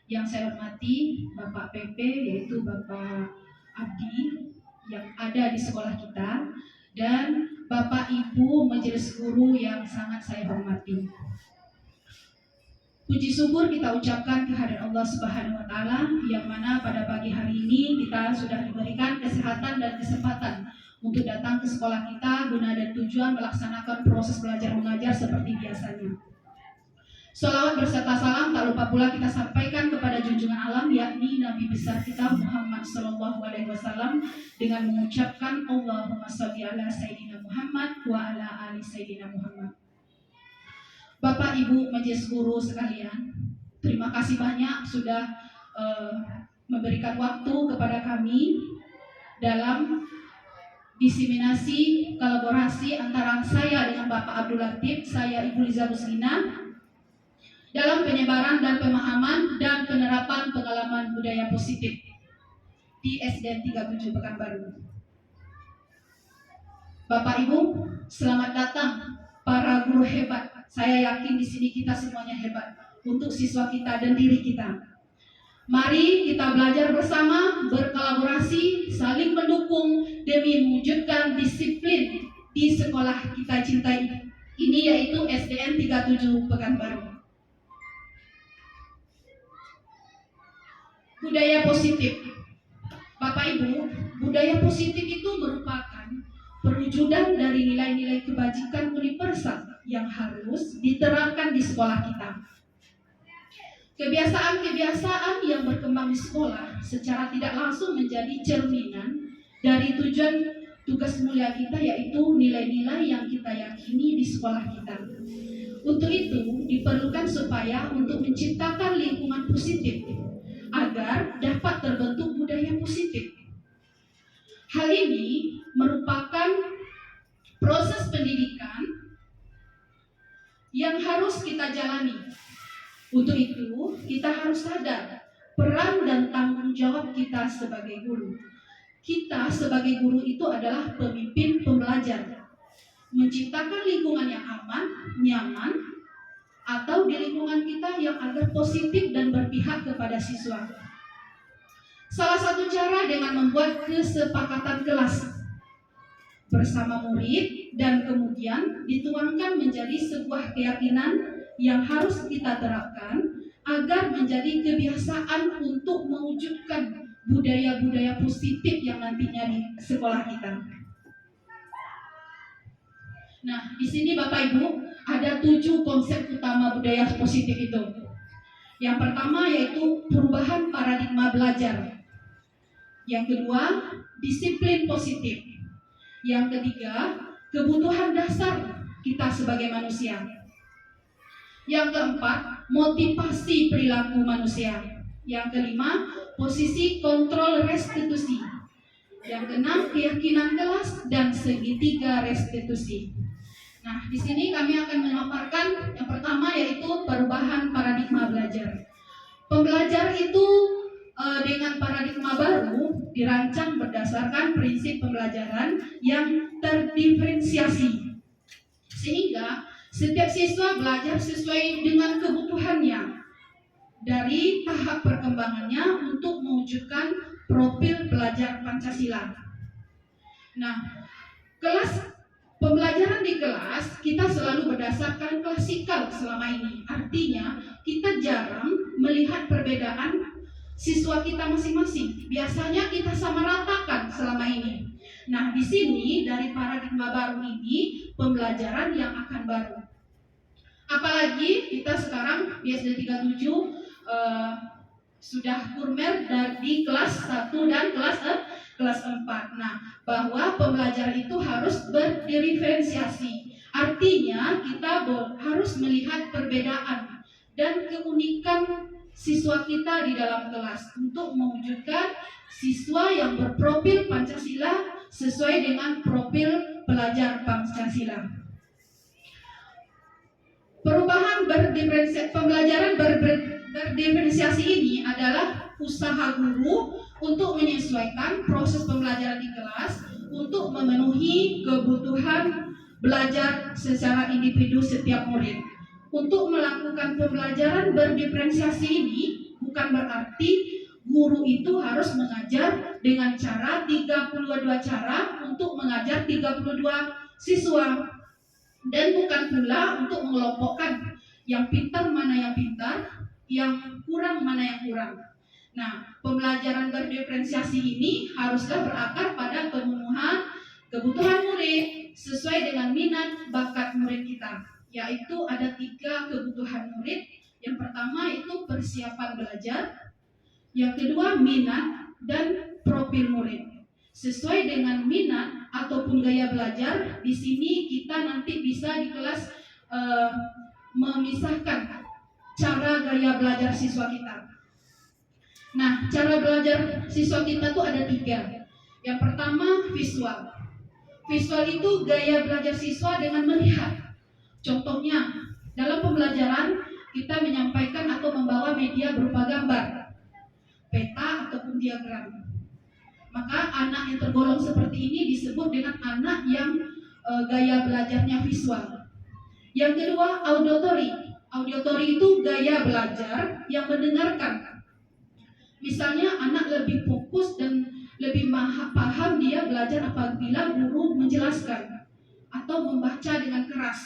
yang saya hormati Bapak PP yaitu Bapak Abdi yang ada di sekolah kita, dan Bapak Ibu Majelis Guru yang sangat saya hormati. Puji syukur kita ucapkan kehadirat Allah Subhanahu wa taala yang mana pada pagi hari ini kita sudah diberikan kesehatan dan kesempatan untuk datang ke sekolah kita guna dan tujuan melaksanakan proses belajar mengajar seperti biasanya. Sholawat berserta salam tak lupa pula kita sampaikan kepada junjungan alam yakni Nabi besar kita Muhammad Sallallahu Alaihi Wasallam dengan mengucapkan Allahumma sholli ala Sayyidina Muhammad wa ala ali Sayyidina Muhammad. Bapak Ibu Majelis Guru sekalian, terima kasih banyak sudah memberikan waktu kepada kami dalam diseminasi kolaborasi antara saya dengan Bapak Abdul Latif, saya Ibu Liza Ruslina dalam penyebaran dan pemahaman dan penerapan pengalaman budaya positif di SDN 37 Pekanbaru. Bapak Ibu, selamat datang para guru hebat. Saya yakin di sini kita semuanya hebat untuk siswa kita dan diri kita. Mari kita belajar bersama, berkolaborasi, saling mendukung demi mewujudkan disiplin di sekolah kita cintai ini yaitu SDN 37 Pekanbaru. Budaya positif. Bapak Ibu, budaya positif itu merupakan perwujudan dari nilai-nilai kebajikan universal yang harus diterapkan di sekolah kita. Kebiasaan-kebiasaan yang berkembang di sekolah secara tidak langsung menjadi cerminan dari tujuan tugas mulia kita yaitu nilai-nilai yang kita yakini di sekolah kita. Untuk itu diperlukan supaya untuk menciptakan lingkungan positif agar dapat terbentuk budaya positif. Hal ini merupakan proses pendidikan yang harus kita jalani. Untuk itu, kita harus sadar peran dan tanggung jawab kita sebagai guru. Kita sebagai guru itu adalah pemimpin pembelajar. Menciptakan lingkungan yang aman, nyaman, atau di lingkungan kita yang agar positif dan berpihak kepada siswa. Salah satu cara dengan membuat kesepakatan kelas bersama murid dan kemudian dituangkan menjadi sebuah keyakinan yang harus kita terapkan agar menjadi kebiasaan untuk mewujudkan budaya-budaya positif yang nantinya di sekolah kita. Nah, di sini Bapak Ibu ada 7 konsep utama budaya positif itu. Yang pertama yaitu perubahan paradigma belajar. Yang kedua, disiplin positif. Yang ketiga, kebutuhan dasar kita sebagai manusia. Yang keempat, motivasi perilaku manusia. Yang kelima, posisi kontrol restitusi. Yang keenam, keyakinan kelas dan segitiga restitusi. Nah, di sini kami akan memaparkan yang pertama yaitu perubahan paradigma belajar. Pembelajar itu dengan paradigma baru dirancang berdasarkan prinsip pembelajaran yang terdiferensiasi. Sehingga setiap siswa belajar sesuai dengan kebutuhannya dari tahap perkembangannya untuk mewujudkan profil pelajar Pancasila. Nah, pembelajaran di kelas kita selalu berdasarkan klasikal selama ini. Artinya kita jarang melihat perbedaan siswa kita masing-masing. Biasanya kita samaratakan selama ini. Nah, di sini dari paradigma baru ini pembelajaran yang akan baru. Apalagi kita sekarang di SD 37 sudah kurmer dari kelas 1 dan kelas 4. Nah, bahwa pembelajaran itu harus berdiferensiasi. Artinya kita harus melihat perbedaan dan keunikan siswa kita di dalam kelas untuk mewujudkan siswa yang berprofil Pancasila sesuai dengan profil pelajar Pancasila. Perubahan pembelajaran berdiferensiasi ini adalah usaha guru untuk menyesuaikan proses pembelajaran di kelas untuk memenuhi kebutuhan belajar secara individu setiap murid. Untuk melakukan pembelajaran berdiferensiasi ini bukan berarti guru itu harus mengajar dengan cara 32 cara untuk mengajar 32 siswa, dan bukan pula untuk mengelompokkan yang pintar mana yang pintar, yang kurang mana yang kurang. Nah, pembelajaran berdiferensiasi ini haruslah berakar pada pemenuhan kebutuhan murid sesuai dengan minat bakat murid kita, yaitu ada 3 kebutuhan murid. Yang pertama itu persiapan belajar, yang kedua minat, dan profil murid. Sesuai dengan minat ataupun gaya belajar, di sini kita nanti bisa di kelas memisahkan cara gaya belajar siswa kita. Nah, cara belajar siswa kita tuh ada 3. Yang pertama visual. Visual itu gaya belajar siswa dengan melihat. Contohnya, dalam pembelajaran kita menyampaikan atau membawa media berupa gambar, peta ataupun diagram. Maka anak yang tergolong seperti ini disebut dengan anak yang gaya belajarnya visual. Yang kedua, auditory. Auditory itu gaya belajar yang mendengarkan. Misalnya anak lebih fokus dan lebih paham dia belajar apabila guru menjelaskan atau membaca dengan keras.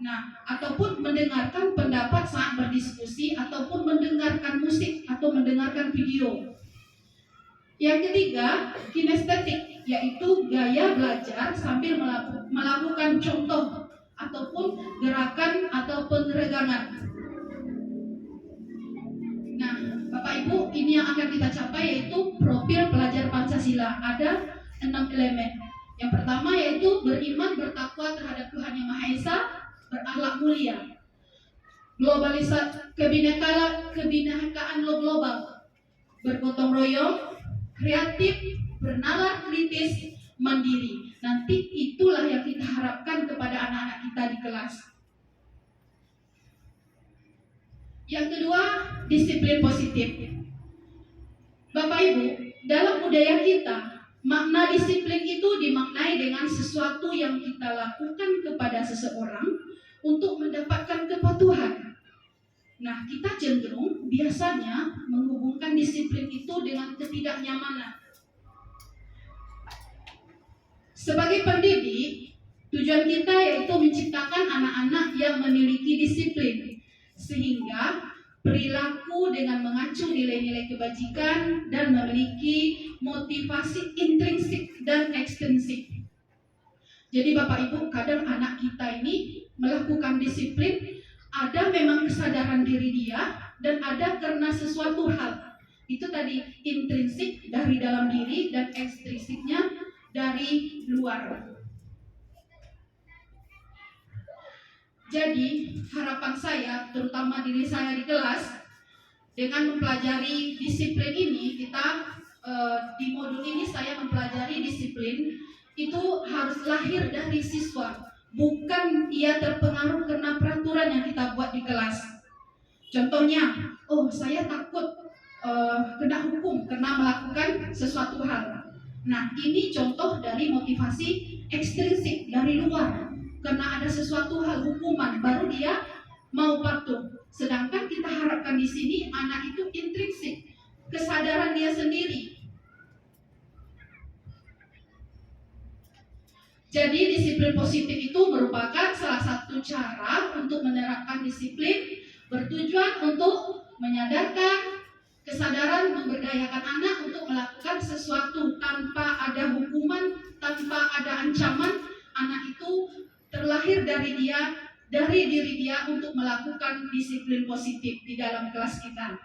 Nah, ataupun mendengarkan pendapat saat berdiskusi ataupun mendengarkan musik atau mendengarkan video. Yang ketiga, kinestetik, yaitu gaya belajar sambil melakukan contoh ataupun gerakan atau pengeregangan. Nah, Bapak Ibu, ini yang akan kita capai yaitu profil pelajar Pancasila. Ada 6 elemen. Yang pertama yaitu beriman bertakwa terhadap Tuhan Yang Maha Esa, berakhlak mulia, globalisasi, kebinekaan global, bergotong royong, kreatif, bernalar kritis, mandiri. Nanti itulah yang kita harapkan kepada anak-anak kita di kelas. Yang kedua, disiplin positif. Bapak Ibu, dalam budaya kita, makna disiplin itu dimaknai dengan sesuatu yang kita lakukan kepada seseorang untuk mendapatkan kepatuhan. Nah, kita cenderung biasanya menghubungkan disiplin itu dengan ketidaknyamanan. Sebagai pendidik, tujuan kita yaitu menciptakan anak-anak yang memiliki disiplin, sehingga perilaku dengan mengacu nilai-nilai kebajikan dan memiliki motivasi intrinsik dan ekstrinsik. Jadi Bapak Ibu, kadang anak kita ini melakukan disiplin, ada memang kesadaran diri dia dan ada karena sesuatu hal. Itu tadi intrinsik dari dalam diri dan ekstrinsiknya dari luar. Jadi harapan saya, terutama diri saya di kelas, dengan mempelajari disiplin ini, kita di modul ini saya mempelajari disiplin itu harus lahir dari siswa, bukan ia terpengaruh karena peraturan yang kita buat di kelas. Contohnya, oh saya takut kena hukum karena melakukan sesuatu hal. Nah, ini contoh dari motivasi ekstrinsik dari luar. Karena ada sesuatu hal hukuman, baru dia mau patuh. Sedangkan kita harapkan di sini anak itu intrinsik, kesadaran dia sendiri. Jadi disiplin positif itu merupakan salah satu cara untuk menerapkan disiplin, bertujuan untuk menyadarkan kesadaran memberdayakan anak untuk melakukan sesuatu tanpa ada hukuman, tanpa ada ancaman. Anak itu terlahir dari diri dia untuk melakukan disiplin positif di dalam kelas kita.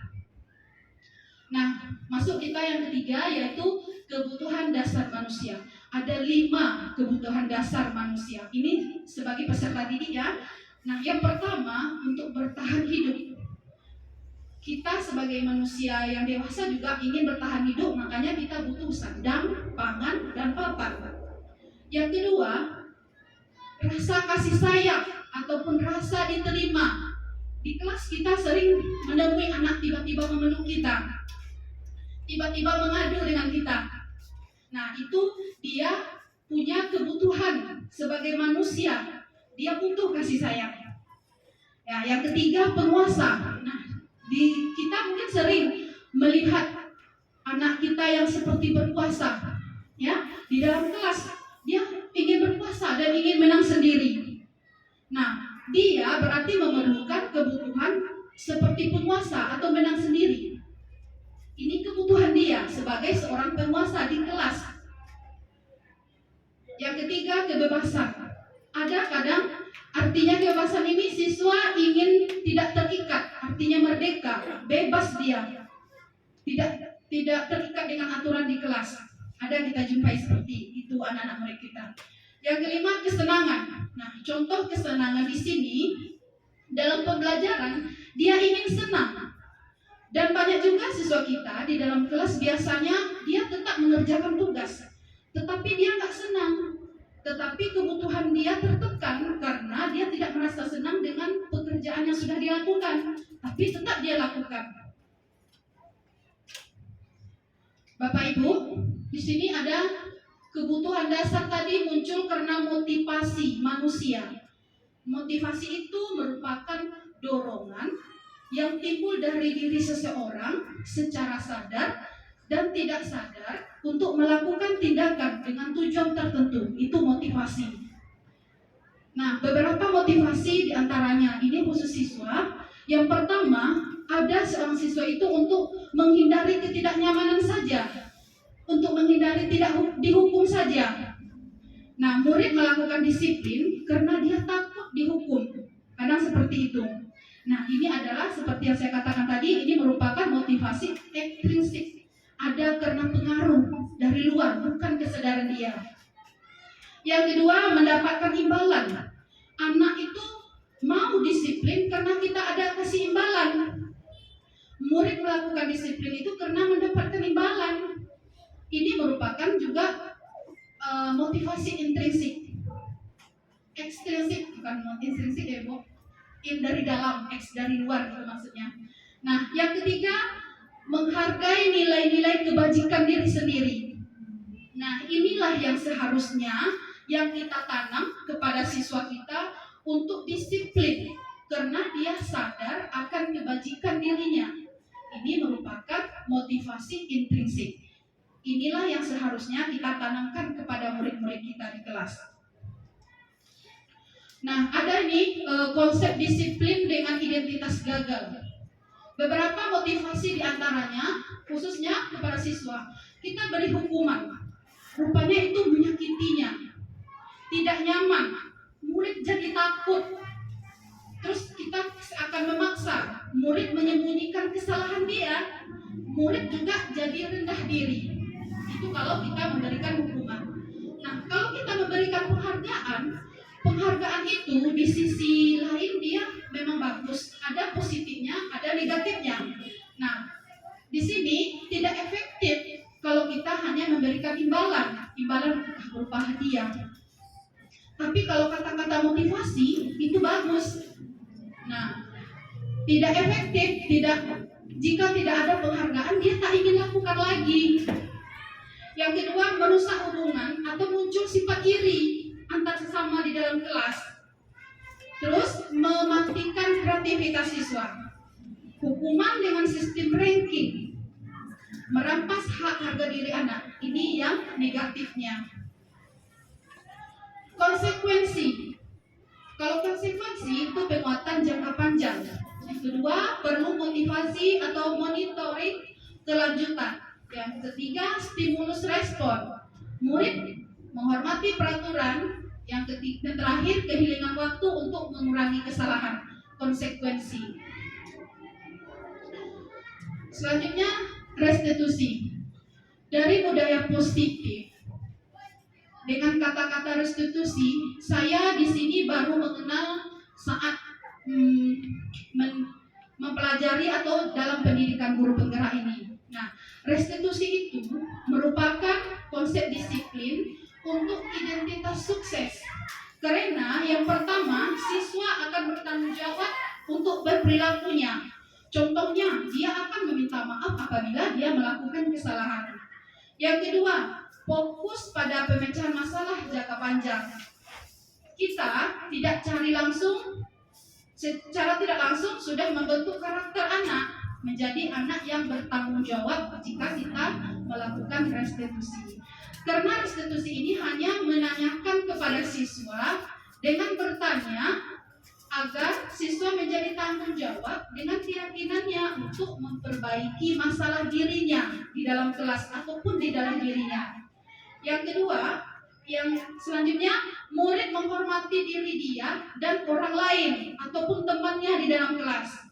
Nah, masuk kita yang ketiga yaitu kebutuhan dasar manusia. Ada 5 kebutuhan dasar manusia. Ini sebagai peserta didik ya. Nah, yang pertama untuk bertahan hidup. Kita sebagai manusia yang dewasa juga ingin bertahan hidup, makanya kita butuh sandang, pangan, dan papan. Yang kedua, rasa kasih sayang ataupun rasa diterima. Di kelas kita sering menemui anak tiba-tiba memeluk kita, tiba-tiba mengadu dengan kita. Nah, itu dia punya kebutuhan sebagai manusia, dia butuh kasih sayang. Ya, yang ketiga penguasa. Nah, kita mungkin sering melihat anak kita yang seperti berkuasa, ya, di dalam kelas dia ingin berkuasa dan ingin menang sendiri. Nah, dia berarti memerlukan kebutuhan seperti penguasa atau menang sendiri. Ini kebutuhan dia sebagai seorang penguasa di kelas. Yang ketiga, kebebasan. Ada kadang artinya kebebasan ini siswa ingin tidak terikat, artinya merdeka, bebas dia. Tidak terikat dengan aturan di kelas. Ada kita jumpai seperti itu anak-anak murid kita. Yang kelima, kesenangan. Nah, contoh kesenangan di sini dalam pembelajaran dia ingin senang. Dan banyak juga siswa kita di dalam kelas biasanya dia tetap mengerjakan tugas, tetapi dia nggak senang. Tetapi kebutuhan dia tertekan karena dia tidak merasa senang dengan pekerjaan yang sudah dilakukan, tapi tetap dia lakukan. Bapak Ibu, di sini ada kebutuhan dasar tadi muncul karena motivasi manusia. Motivasi itu merupakan dorongan yang timbul dari diri seseorang secara sadar dan tidak sadar untuk melakukan tindakan dengan tujuan tertentu. Itu motivasi. Nah, beberapa motivasi diantaranya ini khusus siswa. Yang pertama, ada seorang siswa itu untuk menghindari ketidaknyamanan saja, untuk menghindari tidak dihukum saja. Nah, murid melakukan disiplin karena dia takut dihukum. Kadang seperti itu. Nah, ini adalah seperti yang saya katakan tadi, ini merupakan motivasi ekstrinsik. Ada karena pengaruh dari luar, bukan kesadaran dia. Yang kedua, mendapatkan imbalan. Anak itu mau disiplin karena kita ada kasih imbalan. Murid melakukan disiplin itu karena mendapatkan imbalan. Ini merupakan juga motivasi intrinsik. Ekstrinsik, bukan intrinsik ya, Bu. Dari dalam, X dari luar itu maksudnya. Nah, yang ketiga, menghargai nilai-nilai kebajikan diri sendiri. Nah, inilah yang seharusnya yang kita tanam kepada siswa kita untuk disiplin karena dia sadar akan kebajikan dirinya. Ini merupakan motivasi intrinsik. Inilah yang seharusnya kita tanamkan kepada murid-murid kita di kelas. Nah, ada nih konsep disiplin dengan identitas gagal. Beberapa motivasi diantaranya, khususnya kepada siswa, kita beri hukuman. Rupanya itu menyakitinya, tidak nyaman, murid jadi takut. Terus kita akan memaksa murid menyembunyikan kesalahan dia, murid juga jadi rendah diri. Itu kalau kita memberikan hukuman. Nah, kalau kita memberikan penghargaan itu di sisi lain dia memang bagus, ada positifnya, ada negatifnya. Nah, di sini tidak efektif kalau kita hanya memberikan imbalan berupa hadiah. Tapi kalau kata-kata motivasi itu bagus. Nah, tidak efektif, jika tidak ada penghargaan dia tak ingin lakukan lagi. Yang kedua, merusak hubungan atau muncul sifat iri antar sesama di dalam kelas. Terus mematikan kreativitas siswa. Hukuman dengan sistem ranking, merampas hak harga diri anak. Ini yang negatifnya. Konsekuensi. Kalau konsekuensi itu penguatan jangka panjang. Yang kedua, perlu motivasi atau monitoring kelanjutan. Yang ketiga, stimulus respon. Murid menghormati peraturan. Yang terakhir, kehilangan waktu untuk mengurangi kesalahan. Konsekuensi. Selanjutnya, restitusi. Dari budaya positif. Dengan kata-kata restitusi, saya di sini baru mengenal saat mempelajari atau dalam pendidikan guru penggerak ini. Nah, restitusi itu merupakan konsep disiplin untuk identitas sukses. Karena yang pertama, siswa akan bertanggung jawab untuk berperilakunya. Contohnya, dia akan meminta maaf apabila dia melakukan kesalahan. Yang kedua, fokus pada pemecahan masalah jangka panjang. Kita tidak cari langsung, secara tidak langsung sudah membentuk karakter anak. menjadi anak yang bertanggung jawab jika kita melakukan restitusi. Karena restitusi ini hanya menanyakan kepada siswa dengan bertanya agar siswa menjadi tanggung jawab dengan keyakinannya untuk memperbaiki masalah dirinya di dalam kelas ataupun di dalam dirinya. Yang kedua, yang selanjutnya, murid menghormati diri dia dan orang lain ataupun temannya di dalam kelas.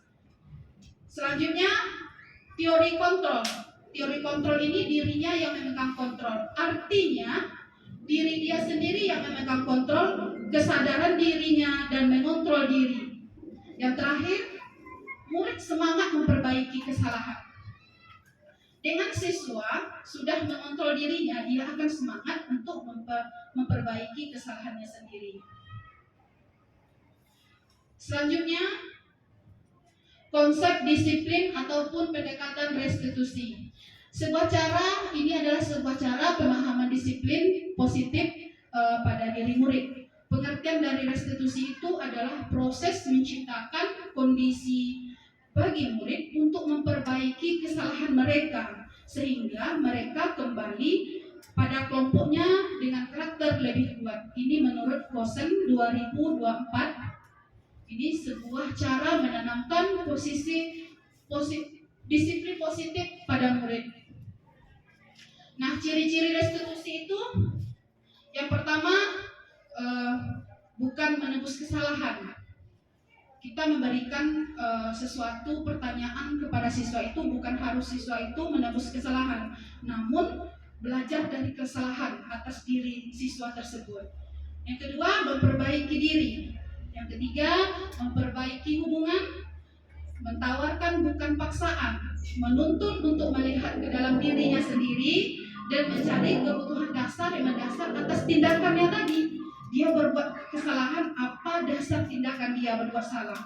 Selanjutnya, teori kontrol. Teori kontrol ini dirinya yang memegang kontrol. Artinya, diri dia sendiri yang memegang kontrol, kesadaran dirinya dan mengontrol diri. Yang terakhir, murid semangat memperbaiki kesalahan. Dengan siswa sudah mengontrol dirinya, dia akan semangat untuk memperbaiki kesalahannya sendiri. Selanjutnya, konsep disiplin ataupun pendekatan restitusi. Ini adalah sebuah cara pemahaman disiplin positif pada diri murid. Pengertian dari restitusi itu adalah proses menciptakan kondisi bagi murid untuk memperbaiki kesalahan mereka sehingga mereka kembali pada kelompoknya dengan karakter lebih kuat. Ini menurut Kosen 2024. Ini sebuah cara menanamkan disiplin positif pada murid. Nah, ciri-ciri restitusi itu yang pertama, bukan menebus kesalahan. Kita memberikan sesuatu pertanyaan kepada siswa itu bukan harus siswa itu menebus kesalahan, namun belajar dari kesalahan atas diri siswa tersebut. Yang kedua, memperbaiki diri. Yang ketiga, memperbaiki hubungan, mentawarkan bukan paksaan, menuntun untuk melihat ke dalam dirinya sendiri dan mencari kebutuhan dasar yang mendasar atas tindakannya tadi. Dia berbuat kesalahan, apa dasar tindakan dia berbuat salah.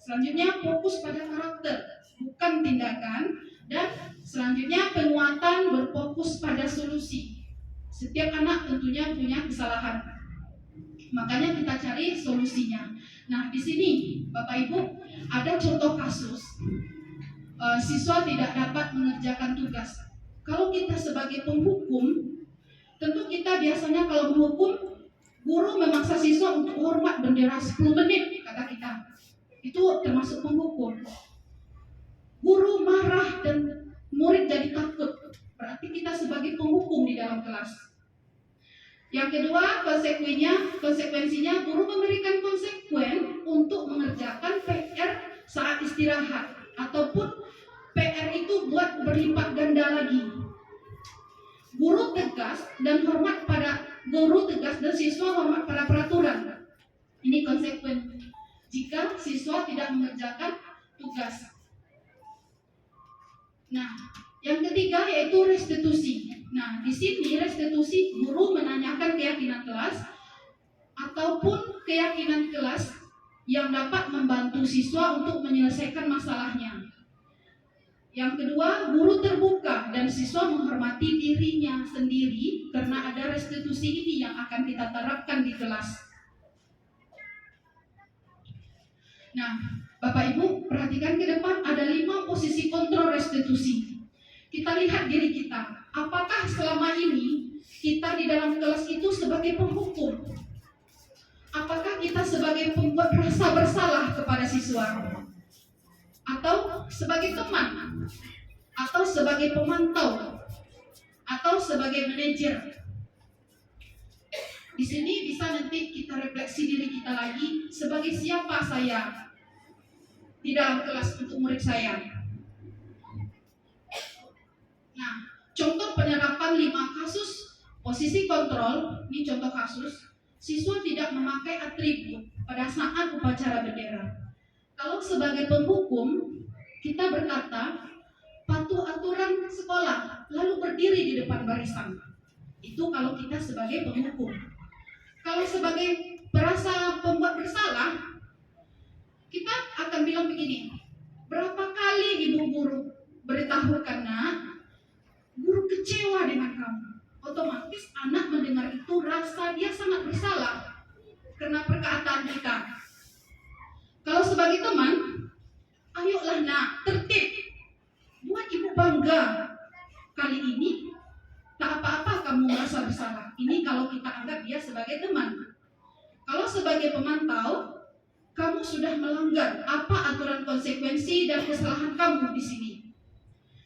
Selanjutnya, fokus pada karakter, bukan tindakan. Dan selanjutnya, penguatan berfokus pada solusi. Setiap anak tentunya punya kesalahan, makanya kita cari solusinya. Nah, di sini Bapak Ibu ada contoh kasus siswa tidak dapat mengerjakan tugas. Kalau kita sebagai penghukum, tentu kita biasanya kalau menghukum, guru memaksa siswa untuk hormat bendera 10 menit, kata kita. Itu termasuk penghukum. Guru marah dan murid jadi takut. Berarti kita sebagai penghukum di dalam kelas. Yang kedua, konsekuensinya guru memberikan konsekuen untuk mengerjakan PR saat istirahat ataupun PR itu buat berlipat ganda lagi. Guru tegas dan siswa hormat pada peraturan. Ini konsekuen jika siswa tidak mengerjakan tugas. Nah, yang ketiga yaitu restitusi. Nah, di sini restitusi guru menanyakan keyakinan kelas ataupun keyakinan kelas yang dapat membantu siswa untuk menyelesaikan masalahnya. Yang kedua, guru terbuka dan siswa menghormati dirinya sendiri karena ada restitusi ini yang akan kita terapkan di kelas. Nah, Bapak Ibu perhatikan ke depan ada 5 posisi kontrol restitusi. Kita lihat diri kita, apakah selama ini kita di dalam kelas itu sebagai penghukum? Apakah kita sebagai pembuat rasa bersalah kepada siswa? Atau sebagai teman? Atau sebagai pemantau? Atau sebagai manajer? Di sini bisa nanti kita refleksi diri kita lagi, sebagai siapa saya di dalam kelas untuk murid saya. Nah, contoh penerapan 5 kasus posisi kontrol, ini contoh kasus, siswa tidak memakai atribut pada saat upacara bendera. Kalau sebagai penghukum, kita berkata, patuh aturan sekolah, lalu berdiri di depan barisan. Itu kalau kita sebagai penghukum. Kalau sebagai perasa pembuat bersalah, kita akan bilang begini, berapa kali ibu guru beritahukan nak, guru kecewa dengan kamu. Otomatis anak mendengar itu rasa dia sangat bersalah karena perkataan kita. Kalau sebagai teman, ayolah nak, tertib. semoga kali ini tak apa-apa kamu merasa bersalah. Ini kalau kita anggap dia sebagai teman. Kalau sebagai pemantau, kamu sudah melanggar apa aturan konsekuensi dan kesalahan kamu di sini.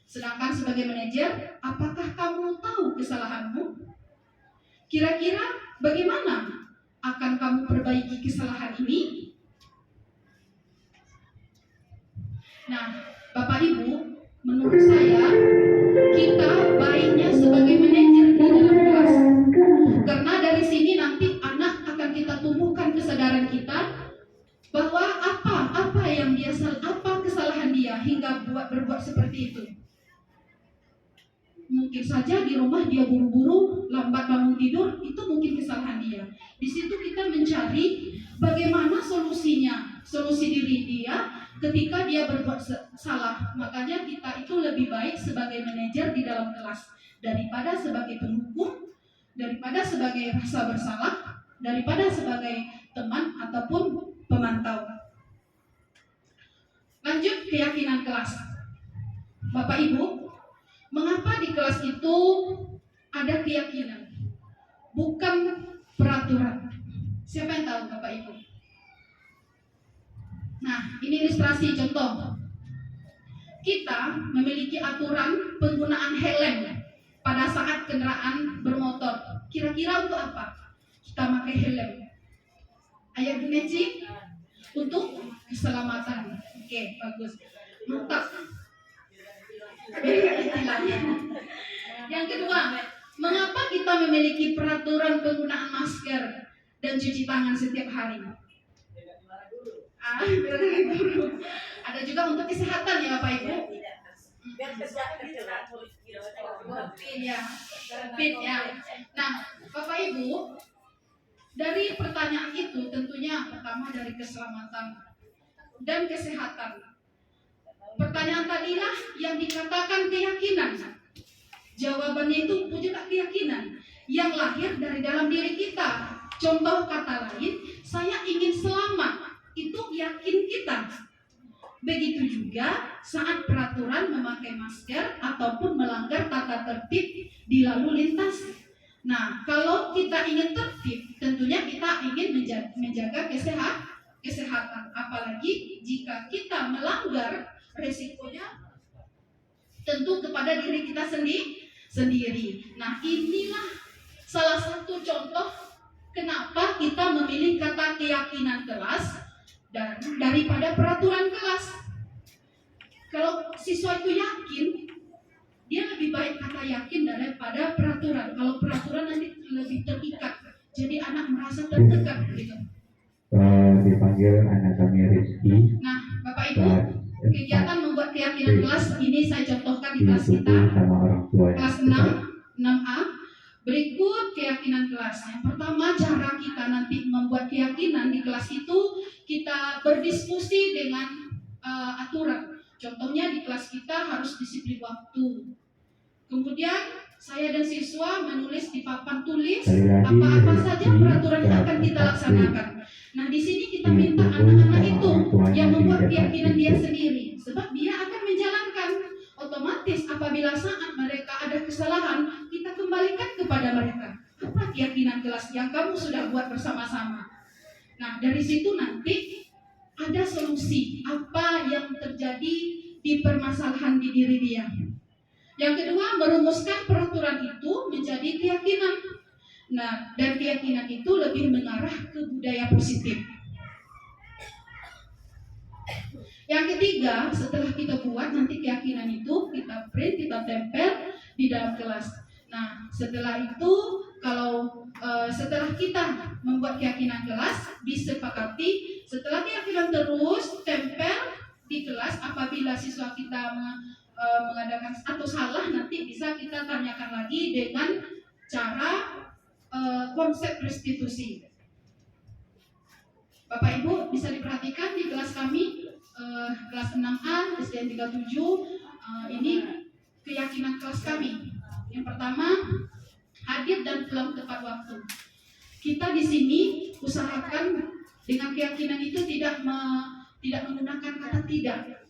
Sedangkan sebagai manajer, apakah kamu tahu kesalahanmu? Kira-kira bagaimana akan kamu perbaiki kesalahan ini? Nah, Bapak Ibu, menurut saya kita baiknya sebagai manajer di dalam kelas. Karena dari sini nanti anak akan kita tumbuhkan kesadaran kita bahwa apa yang dia apa kesalahan dia hingga berbuat seperti itu. Mungkin saja di rumah dia buru-buru, lambat bangun tidur, itu mungkin kesalahan dia. Di situ kita mencari bagaimana solusinya, solusi diri dia ketika dia berbuat salah. Makanya kita itu lebih baik sebagai manajer di dalam kelas daripada sebagai penghukum, daripada sebagai rasa bersalah, daripada sebagai teman ataupun pemantau. Lanjut keyakinan kelas. Bapak Ibu, mengapa di kelas itu ada keyakinan, bukan peraturan? Siapa yang tahu, Bapak Ibu? Nah, ini ilustrasi contoh. Kita memiliki aturan penggunaan helm pada saat kendaraan bermotor. Kira-kira untuk apa kita pakai helm? Ayat Buneci? Untuk keselamatan. Oke, bagus. Mantap. Yang kedua, mengapa kita memiliki peraturan penggunaan masker dan cuci tangan setiap hari? Ada juga untuk kesehatan ya Bapak Ibu. Iya, fit ya. Nah, Bapak Ibu, dari pertanyaan itu tentunya pertama dari keselamatan dan kesehatan. Pertanyaan tadilah yang dikatakan keyakinan. Jawabannya itu juga keyakinan yang lahir dari dalam diri kita. Contoh kata lain, saya ingin selamat. Itu yakin kita. Begitu juga saat peraturan memakai masker ataupun melanggar tata tertib di lalu lintas. Nah, kalau kita ingin tertib, tentunya kita ingin menjaga kesehatan. Apalagi jika kita melanggar, resikonya tentu kepada diri kita sendiri. Nah, inilah salah satu contoh kenapa kita memilih kata keyakinan kelas dan daripada peraturan kelas. Kalau siswa itu yakin, dia lebih baik kata yakin daripada peraturan. Kalau peraturan nanti lebih terikat, jadi anak merasa tertekan gitu. Dipanggil anak kami Rizky. Nah, Bapak Ibu, kegiatan membuat keyakinan kelas ini saya contohkan di kelas kita, sama orang tuanya. kelas 6A. Berikut keyakinan kelas. Yang pertama, cara kita nanti membuat keyakinan di kelas itu kita berdiskusi dengan aturan. Contohnya di kelas kita harus disiplin waktu. Kemudian saya dan siswa menulis di papan tulis apa-apa saja peraturan yang akan kita laksanakan. Nah, di sini kita minta anak-anak itu yang membuat keyakinan dia sendiri, sebab dia akan menjalankan. Otomatis apabila saat mereka ada kesalahan, kita kembalikan kepada mereka. Apa keyakinan kelas yang kamu sudah buat bersama-sama? Nah, dari situ nanti ada solusi apa yang terjadi di permasalahan di diri dia. Yang kedua, merumuskan peraturan itu menjadi keyakinan. Nah, dan keyakinan itu lebih mengarah ke budaya positif. Yang ketiga, setelah kita buat nanti keyakinan itu kita print, kita tempel di dalam kelas. Nah, setelah itu setelah kita membuat keyakinan kelas, disepakati setelah keyakinan terus tempel di kelas. Apabila siswa kita mengadakan atau salah, nanti bisa kita tanyakan lagi dengan cara konsep restitusi. Bapak Ibu bisa diperhatikan di kelas kami, kelas 6A SDN 37, ini keyakinan kelas kami. Yang pertama, hadir dan pulang tepat waktu. Kita di sini usahakan dengan keyakinan itu tidak menggunakan kata tidak.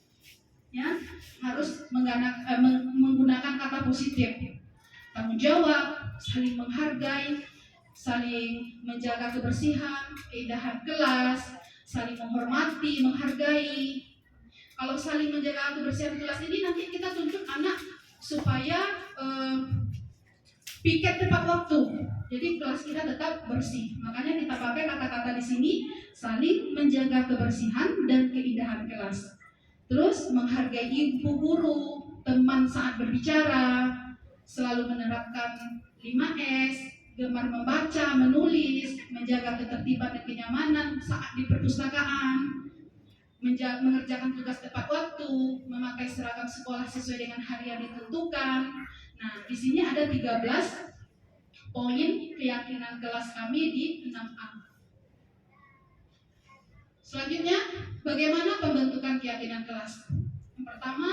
ya harus menggunakan kata positif, tanggung jawab, saling menghargai, saling menjaga kebersihan, keindahan kelas, saling menghormati, menghargai. Kalau saling menjaga kebersihan kelas ini nanti kita tuntut anak supaya piket tepat waktu. Jadi kelas kita tetap bersih. Makanya kita pakai kata-kata di sini, saling menjaga kebersihan dan keindahan kelas. Terus menghargai ibu guru, teman saat berbicara, selalu menerapkan 5S, gemar membaca, menulis, menjaga ketertiban dan kenyamanan saat di perpustakaan, mengerjakan tugas tepat waktu, memakai seragam sekolah sesuai dengan hari yang ditentukan. Nah, di sini ada 13 poin keyakinan kelas kami di 6A. Selanjutnya, bagaimana pembentukan keyakinan kelas? Yang pertama,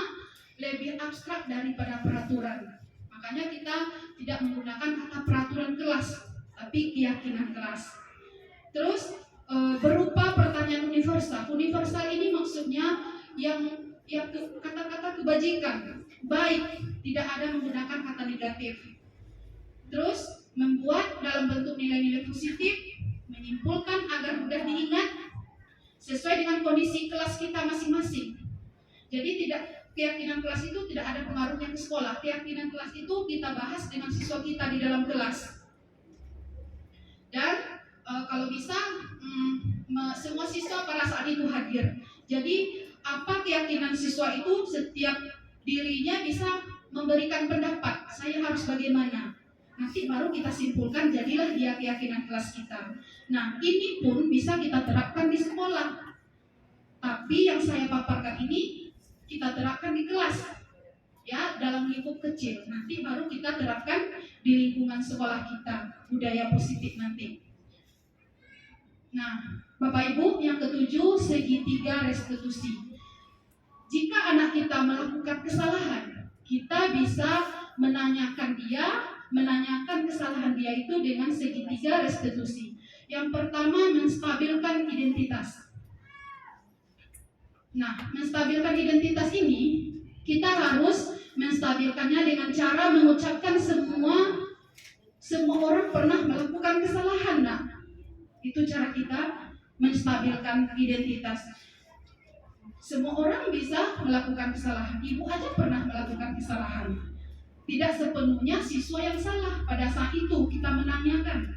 lebih abstrak daripada peraturan. Makanya kita tidak menggunakan kata peraturan kelas, tapi keyakinan kelas. Terus berupa pertanyaan universal. Universal ini maksudnya yang kata-kata kebajikan, baik, tidak ada menggunakan kata negatif. Terus membuat dalam bentuk nilai-nilai positif, menyimpulkan agar mudah diingat sesuai dengan kondisi kelas kita masing-masing. Jadi keyakinan kelas itu tidak ada pengaruhnya ke sekolah. Keyakinan kelas itu kita bahas dengan siswa kita di dalam kelas. Dan kalau bisa semua siswa pada saat itu hadir. Jadi apa keyakinan siswa itu, setiap dirinya bisa memberikan pendapat, saya harus bagaimana. Nanti baru kita simpulkan, jadilah dia keyakinan kelas kita. Nah, ini pun bisa kita terapkan di sekolah. Tapi yang saya paparkan ini kita terapkan di kelas, ya, dalam lingkup kecil. Nanti baru kita terapkan di lingkungan sekolah kita, budaya positif nanti. Nah, Bapak Ibu, yang ketujuh, segitiga restitusi. Jika anak kita melakukan kesalahan, kita bisa menanyakan kesalahan dia itu dengan segitiga restitusi. Yang pertama, menstabilkan identitas. Nah, menstabilkan identitas ini, kita harus menstabilkannya dengan cara mengucapkan semua orang pernah melakukan kesalahan. Nah, itu cara kita menstabilkan identitas. Semua orang bisa melakukan kesalahan. Ibu aja pernah melakukan kesalahan. Tidak sepenuhnya siswa yang salah. Pada saat itu kita menanyakan,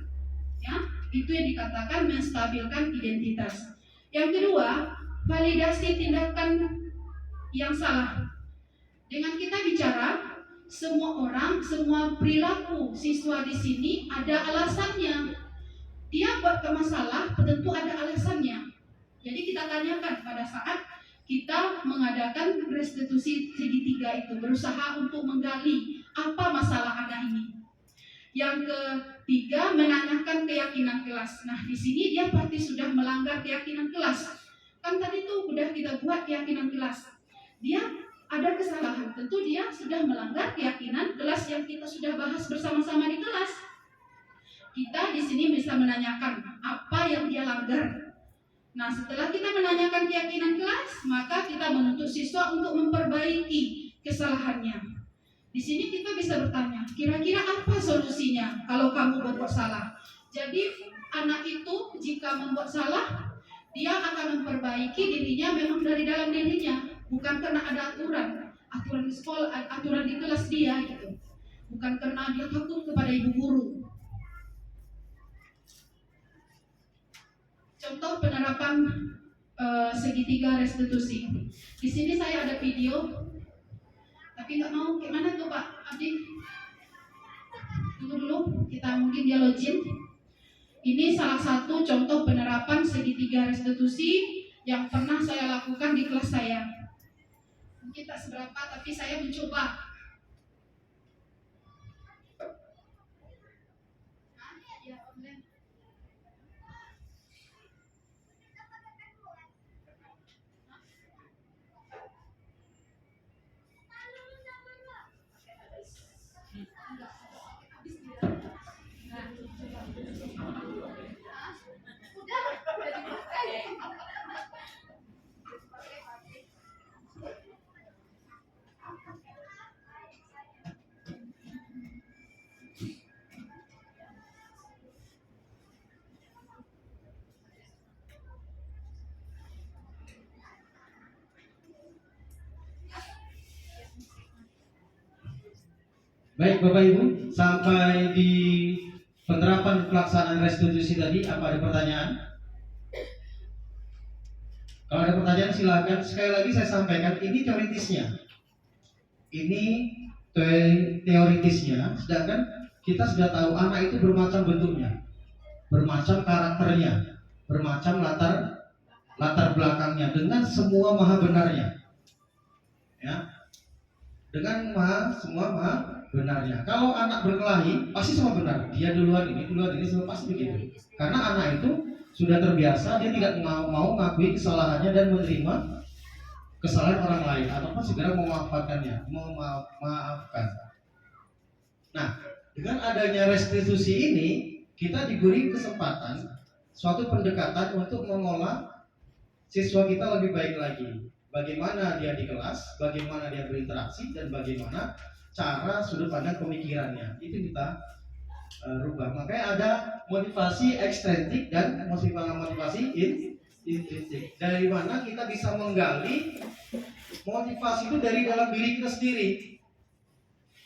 ya, itu yang dikatakan menstabilkan identitas. Yang kedua, validasi tindakan yang salah. Dengan kita bicara, semua orang, semua perilaku siswa di sini ada alasannya. Dia buat masalah, tentu ada alasannya. Jadi kita tanyakan pada saat kita mengadakan restitusi segitiga itu, berusaha untuk menggali apa masalah anak ini. Yang ketiga, menanyakan keyakinan kelas. Nah, di sini dia pasti sudah melanggar keyakinan kelas. Kan tadi tuh udah kita buat keyakinan kelas. Dia ada kesalahan, tentu dia sudah melanggar keyakinan kelas yang kita sudah bahas bersama-sama di kelas. Kita di sini bisa menanyakan apa yang dia langgar. Nah, setelah kita menanyakan keyakinan kelas, maka kita menuntut siswa untuk memperbaiki kesalahannya. Di sini kita bisa bertanya, kira-kira apa solusinya kalau kamu berbuat salah? Jadi anak itu jika membuat salah, dia akan memperbaiki dirinya memang dari dalam dirinya, bukan karena ada aturan di sekolah, aturan di kelas dia gitu. Bukan karena dia takut kepada ibu guru. Contoh penerapan segitiga restitusi. Di sini saya ada video, tapi nggak mau. Gimana tuh Pak Abdi? Tunggu dulu, kita mungkin dia login. Ini salah satu contoh penerapan segitiga restitusi yang pernah saya lakukan di kelas saya. Mungkin tak seberapa, tapi saya mencoba. Baik Bapak Ibu, sampai di penerapan pelaksanaan restitusi tadi, apa ada pertanyaan? Kalau ada pertanyaan silakan. Sekali lagi saya sampaikan, ini teoritisnya. Ini teoritisnya, sedangkan kita sudah tahu anak itu bermacam bentuknya, bermacam karakternya, bermacam latar belakangnya, dengan semua maha benarnya, ya, dengan semua maha benarnya. Kalau anak berkelahi pasti semua benar, dia duluan ini semua pasti begitu, karena anak itu sudah terbiasa, dia tidak mau mengakui kesalahannya dan menerima kesalahan orang lain ataupun segera memaafkan. Nah, dengan adanya restitusi ini, kita diberi kesempatan suatu pendekatan untuk mengolah siswa kita lebih baik lagi. Bagaimana dia di kelas, bagaimana dia berinteraksi, dan bagaimana cara sudut pandang pemikirannya. Itu kita rubah. Makanya ada motivasi ekstrinsi dan motivasi intrinsik. Dari mana kita bisa menggali motivasi itu dari dalam diri kita sendiri,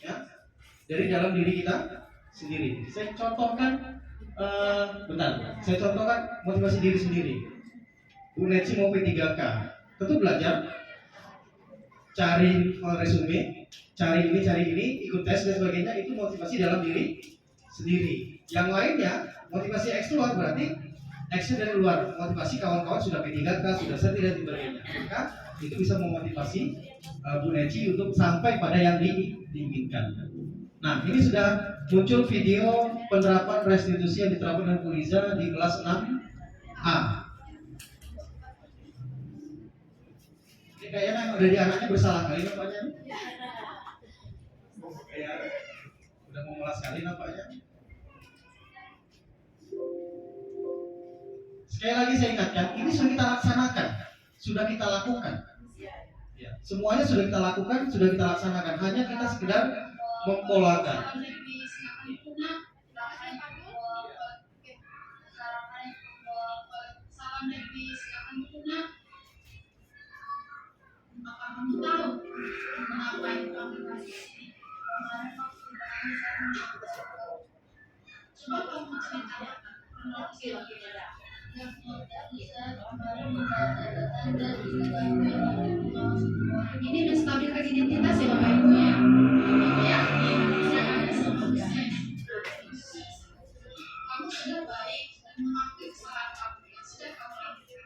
ya, dari dalam diri kita sendiri. Saya contohkan, saya contohkan motivasi diri sendiri. Bu Neci mau P3K, tentu belajar, cari resume, cari ini, ikut tes dan sebagainya. Itu motivasi dalam diri sendiri. Yang lainnya motivasi eksternal, berarti ekstern dari luar, motivasi kawan-kawan sudah P3K, sudah serti dan sebagainya. Maka itu bisa memotivasi Bu Neci untuk sampai pada yang diinginkan. Nah, ini sudah muncul video penerapan restitusi yang diterapkan oleh Bu Liza di kelas 6A. Ini kayaknya udah di anaknya bersalah kali nampaknya. Kayak udah mau melas kali nampaknya. Sekali lagi saya ingatkan, ini sudah kita laksanakan, sudah kita lakukan. Ya, semuanya sudah kita lakukan, sudah kita laksanakan. Hanya kita sekedar mempolakan. Kamu tahu kenapa itu aplikasi ini? Coba kamu ceritakan kronologi lagi ada. Ini menstabilkan identitas ya Bapak Ibu ya. Ya, kamu sudah baik dan mengakui kesalahan kamu yang sudah kamu lakukan.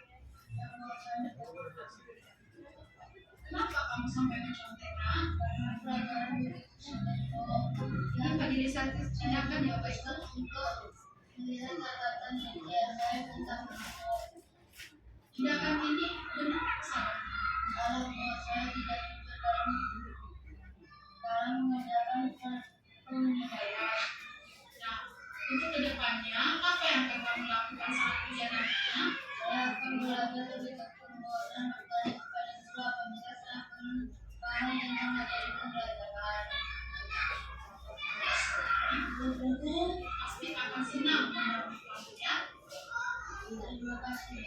Kenapa kamu sampai menconteknya? Ini pada tindakan ya Bapak Ibu untuk melihat catatan yang saya tentang tindakan ini benar salah. Kalau saya tidak dalam mengerjakan pembiayaan. Nah, untuk kedepannya apa yang akan kamu lakukan saat ujian nantinya? Saya akan belajar lebih tekun dan bertanya kepada siswa pemirsa saya akan paham yang menjadi pembelajaran. Guru pasti akan senang mengerti kamu ya. Terima kasih.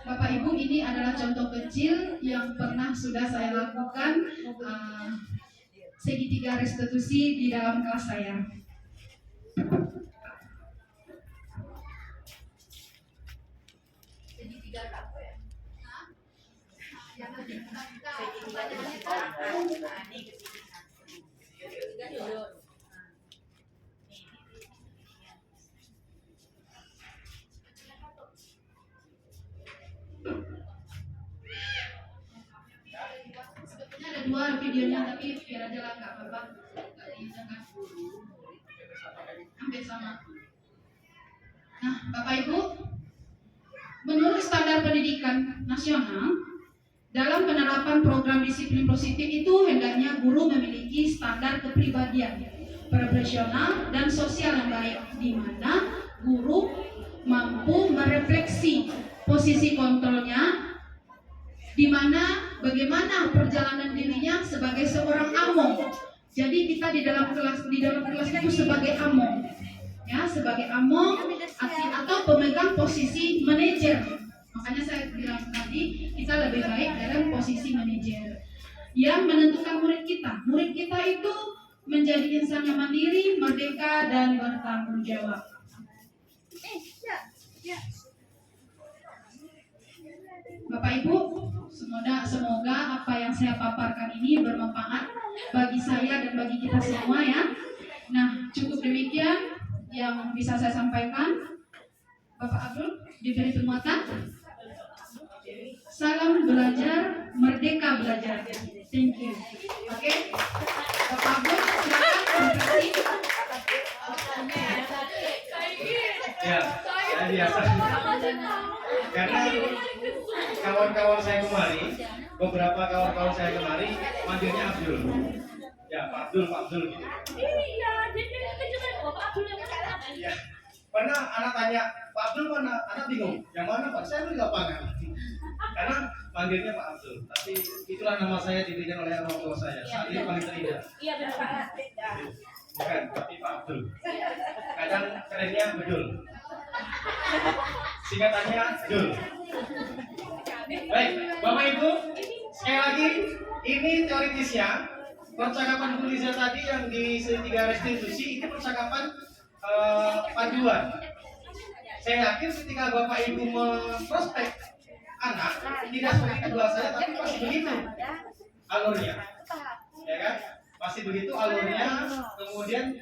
Bapak Ibu, ini adalah contoh kecil yang pernah sudah saya lakukan segitiga restitusi di dalam kelas saya. Segitiga apa ya? Sebetulnya ada dua videonya, tapi biar aja lah nggak apa-apa, nggak didengar hampir sama. Nah, Bapak Ibu, menurut standar pendidikan nasional, dalam penerapan program disiplin positif itu hendaknya guru memiliki standar kepribadian, profesional dan sosial yang baik, di mana guru mampu merefleksi posisi kontrolnya, di mana bagaimana perjalanan dirinya sebagai seorang among. Jadi kita di dalam kelas itu sebagai among, ya, sebagai among atau pemegang posisi manajer. Makanya saya bilang tadi bisa lebih baik dalam posisi manajer yang menentukan murid kita. Murid kita itu menjadi insan yang mandiri, merdeka, dan bertanggung jawab. Bapak Ibu, semoga apa yang saya paparkan ini bermanfaat bagi saya dan bagi kita semua ya. Nah, cukup demikian yang bisa saya sampaikan. Bapak Abdul, diberi penguatan. Salam belajar, merdeka belajar. Thank you. Oke, Bapak Abdul, silakan. Ya, saya biasa. Karena kawan-kawan saya kemari, beberapa kawan-kawan saya kemari, manggilnya Abdul. Ya, Pak Abdul gitu. Iya, jadi kita juga Pak Abdul yang mana? Ya, karena anak tanya, Pak Abdul mana? Anak bingung. Yang mana Pak? Saya di lapangan. Karena manggilnya Pak Abdul. Tapi itulah nama saya diberikan oleh orang tua saya. Saat ini paling terindah. Iya benar Pak. Bukan, tapi Pak Abdul. Kadang kerennya Bedul. Singkatannya Dul. Baik, Bapak Ibu, sekali lagi ini teoritisnya. Percakapan Bu Liza tadi yang di segitiga restitusi itu percakapan panduan. Saya yakin ketika Bapak Ibu memprospek anak tidak seperti kedua saya, tapi pasti begitu alurnya, ya kan? Pasti begitu alurnya. Kemudian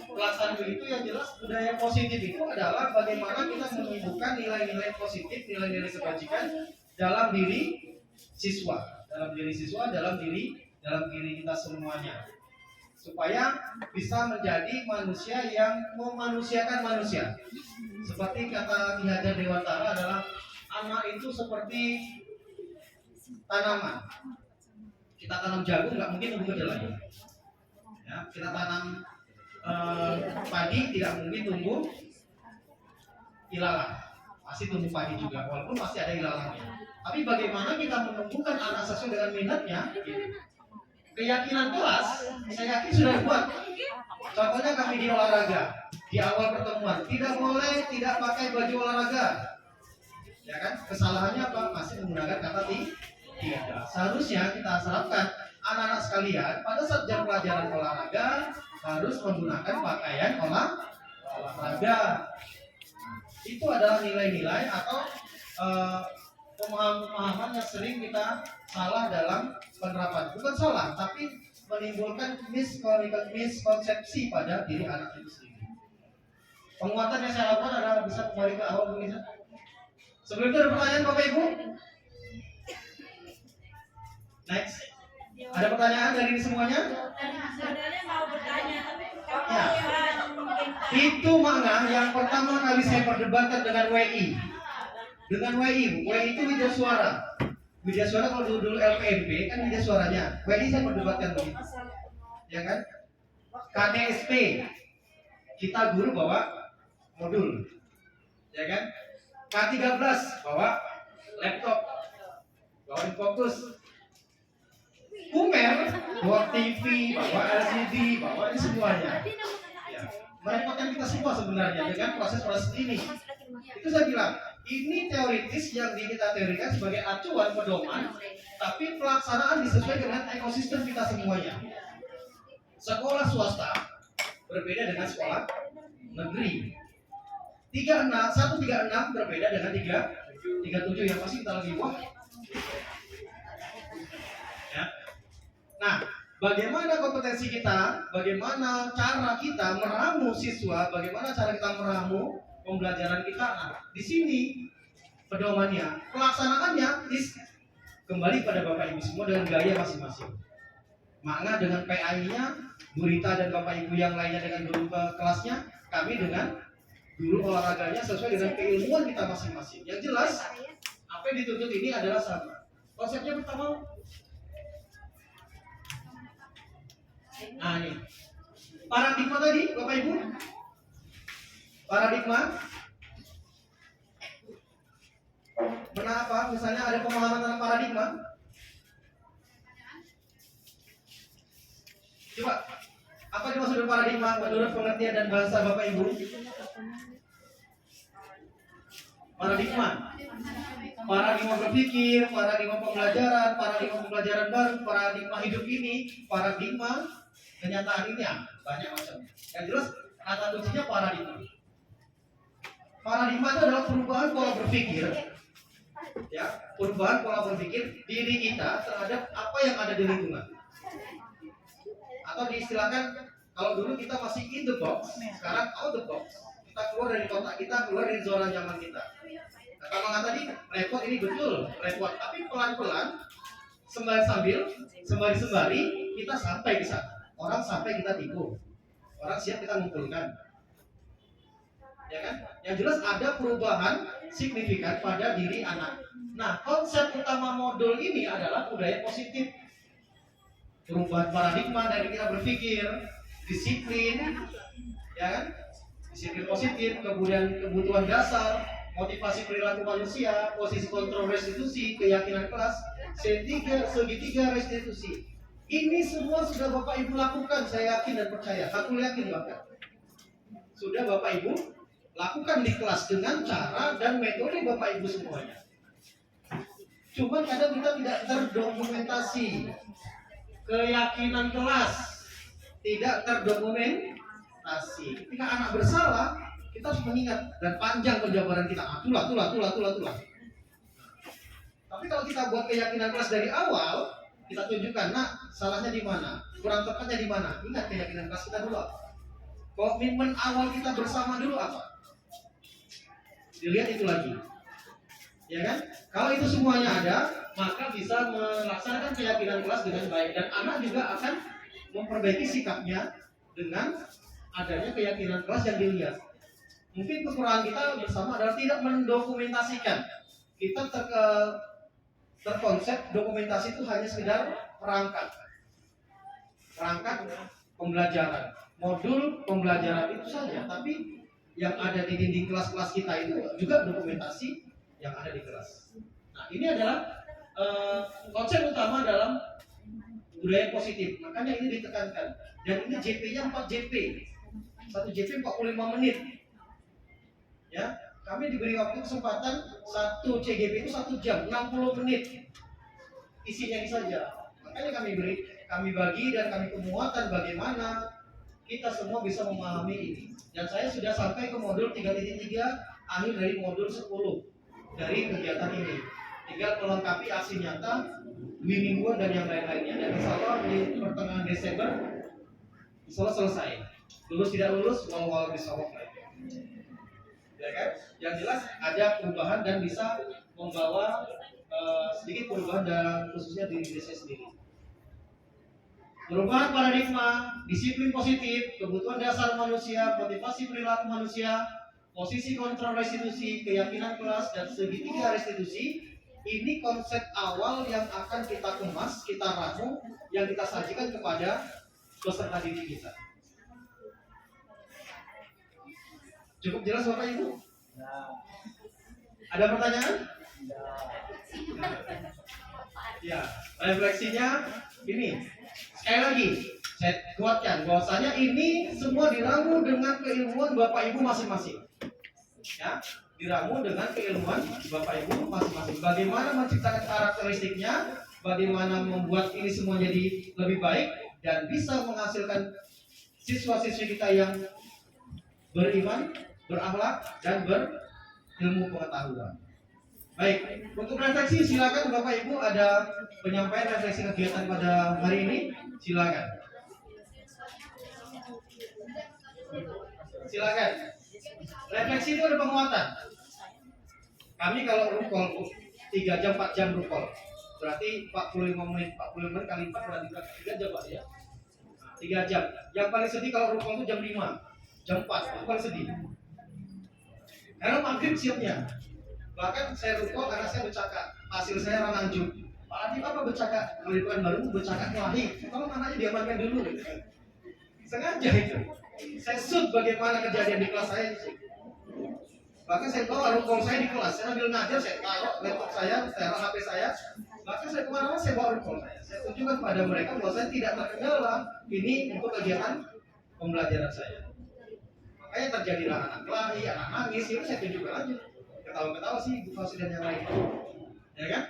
pelaksanaan begitu, yang jelas budaya positif itu adalah bagaimana kita menumbuhkan nilai-nilai positif, nilai-nilai kebajikan dalam diri siswa, dalam diri kita semuanya, supaya bisa menjadi manusia yang memanusiakan manusia. Seperti kata Ki Hajar Dewantara adalah anak itu seperti tanaman. Kita tanam jagung nggak mungkin tumbuh kedelai. Ya, kita tanam padi tidak mungkin tumbuh ilalang. Pasti tumbuh padi juga, walaupun pasti ada ilalangnya. Tapi bagaimana kita menumbuhkan anak sesuai dengan minatnya? Keyakinan kelas, saya yakin sudah dibuat. Contohnya kami di olahraga, di awal pertemuan, tidak boleh tidak pakai baju olahraga. Ya kan? Kesalahannya apa? Masih menggunakan kata tidak. Seharusnya kita harapkan anak-anak sekalian pada saat jam pelajaran olahraga harus menggunakan pakaian olahraga. Itu adalah nilai-nilai atau pemahaman yang sering kita salah dalam penerapan. Bukan salah, tapi menimbulkan miskonsepsi pada diri anak itu sendiri. Penguatan yang saya lakukan adalah bisa kembali ke awal tulisan. Sebelum itu ada pertanyaan Bapak Ibu? Next. Ada pertanyaan dari ini semuanya? Sebenarnya mau bertanya, tapi Ya. Itu makna yang pertama kali saya perdebatkan dengan WI. WI itu Widya Suara. Widya Suara kalau dulu LPMP kan Widya Suaranya. WI saya perdebatkan begitu. Ya kan? KDSP. Kita guru bawa modul. Ya kan? K13 bawa laptop. Bawa fokus. Umer bawa TV, bawa LCD, bawa ini semuanya. Ya. Merepotkan kita semua sebenarnya dengan proses-proses ini. Itu saya bilang, ini teoritis yang kita teorikan sebagai acuan pedoman, tapi pelaksanaan disesuaikan dengan ekosistem kita semuanya. Sekolah swasta berbeda dengan sekolah negeri. 136 berbeda dengan 337 yang pasti kita lebih wah. Ya. Nah, bagaimana kompetensi kita, bagaimana cara kita meramu siswa, bagaimana cara kita meramu pembelajaran kita. Nah, di sini pedomannya, pelaksanaannya kembali pada Bapak Ibu semua dengan gaya masing-masing. Makna dengan PAI-nya, Bu Rita dan Bapak Ibu yang lainnya dengan guru kelasnya, kami dengan guru olahraganya sesuai dengan keilmuan kita masing-masing. Yang jelas, apa yang dituntut ini adalah sama. Konsepnya pertama, nah ini paradigma tadi, Bapak Ibu. Paradigma. Benar apa? Misalnya ada pemahaman tentang paradigma. Coba, apa dimaksud dengan paradigma menurut pengertian dan bahasa Bapak Ibu? Paradigma. paradigma berpikir, paradigma pembelajaran baru, paradigma hidup ini, paradigma kenyataan ini ya, banyak macam. Yang jelas kata kuncinya paradigma. Paradigma itu adalah perubahan pola berpikir, ya, perubahan pola berpikir diri kita terhadap apa yang ada di lingkungan. Atau diistilahkan, kalau dulu kita masih in the box, sekarang out the box. Kita keluar dari kotak kita, keluar dari zona nyaman kita. Nah, kalau tadi repot, ini betul repot, tapi pelan-pelan, sembari kita sampai ke sana. Orang sampai kita tipu, orang siap kita ngumpulkan, ya kan? Yang jelas ada perubahan signifikan pada diri anak. Nah, konsep utama modul ini adalah budaya positif. Perubahan paradigma dari kita berpikir, disiplin, ya kan? Disiplin positif, kemudian kebutuhan dasar, motivasi perilaku manusia, posisi kontrol restitusi, keyakinan kelas, segitiga restitusi. Ini semua sudah Bapak Ibu lakukan, saya yakin dan percaya. Aku yakin bahkan sudah Bapak Ibu lakukan di kelas dengan cara dan metode Bapak Ibu semuanya. Cuma kadang kita tidak terdokumentasi. Keyakinan kelas tidak terdokumentasi. Ketika anak bersalah, kita harus mengingat dan panjang penjabaran kita. Tulah. Tapi kalau kita buat keyakinan kelas dari awal, kita tunjukkan, nak, salahnya di mana, kurang tepatnya di mana. Ingat keyakinan kelas kita dulu. Komitmen awal kita bersama dulu apa? Dilihat itu lagi, ya kan? Kalau itu semuanya ada, maka bisa melaksanakan keyakinan kelas dengan baik, dan anak juga akan memperbaiki sikapnya dengan adanya keyakinan kelas yang dilihat. Mungkin kekurangan kita bersama adalah tidak mendokumentasikan. Kita terkonsep dokumentasi itu hanya sekedar perangkat pembelajaran, modul pembelajaran itu saja. Tapi yang ada di dinding kelas-kelas kita itu juga dokumentasi yang ada di kelas. Nah, ini adalah konsep utama dalam budaya positif. Makanya ini ditekankan. Dan ini JP-nya 4 JP. 1 JP 45 menit. Ya, kami diberi waktu kesempatan 1 CGP itu 1 jam, 60 menit. Isinya ini saja. Makanya kami bagi dan kami kemuatan bagaimana kita semua bisa memahami ini. Dan saya sudah sampai ke modul 3.3 akhir dari modul 10 dari kegiatan ini. Tinggal melengkapi aksi nyata, mingguan dan yang lain-lainnya. Dan insya Allah di pertengahan Desember insya Allah selesai. Lulus tidak lulus, walau bisa ya kan? Yang jelas ada perubahan dan bisa membawa sedikit perubahan dalam khususnya diri saya sendiri. Perubahan paradigma, disiplin positif, kebutuhan dasar manusia, motivasi perilaku manusia, posisi kontrol restitusi, keyakinan kelas, dan segitiga restitusi. Ini konsep awal yang akan kita kemas, kita ramu, yang kita sajikan kepada peserta didik kita. Cukup jelas Bapak Ibu? Ada pertanyaan? Ya, refleksinya ini. Sekali lagi, saya kuatkan bahwasanya ini semua diramu dengan keilmuan Bapak Ibu masing-masing. Ya, diramu dengan keilmuan Bapak Ibu masing-masing. Bagaimana menciptakan karakteristiknya, bagaimana membuat ini semua jadi lebih baik dan bisa menghasilkan siswa-siswi kita yang beriman, berakhlak, dan berilmu pengetahuan. Baik, untuk refleksi silakan Bapak Ibu, ada penyampaian refleksi kegiatan pada hari ini, silakan. Silakan. Refleksi itu ada penguatan. Kami kalau rukol 3 jam 4 jam rukol, berarti 45 menit kali 4 berarti 3 jam Pak ya. 3 jam. Yang paling sedih kalau rukol itu jam 5, jam 4 itu paling sedih. Karena maghrib siapnya. Bahkan saya rukol karena saya bercakap, hasil saya orang anjuk. Pak Adib apa bercakap? Kehidupan baru bercakap kelahi. Kalau anaknya diamankan dulu. Sengaja itu. Saya shoot bagaimana kejadian di kelas saya itu. Bahkan saya bawa rukol saya di kelas, saya ambil ngajar, saya taruh laptop saya, taruh HP saya. Bahkan saya kemana-mana saya bawa rukol saya. Saya tunjukkan kepada mereka bahwa saya tidak terkendala ini untuk kegiatan pembelajaran saya. Makanya terjadilah anak kelahi, anak nangis, itu saya tunjukkan aja. ketawa-ketawa sih Bu Fauzi dan yang lain, ya kan?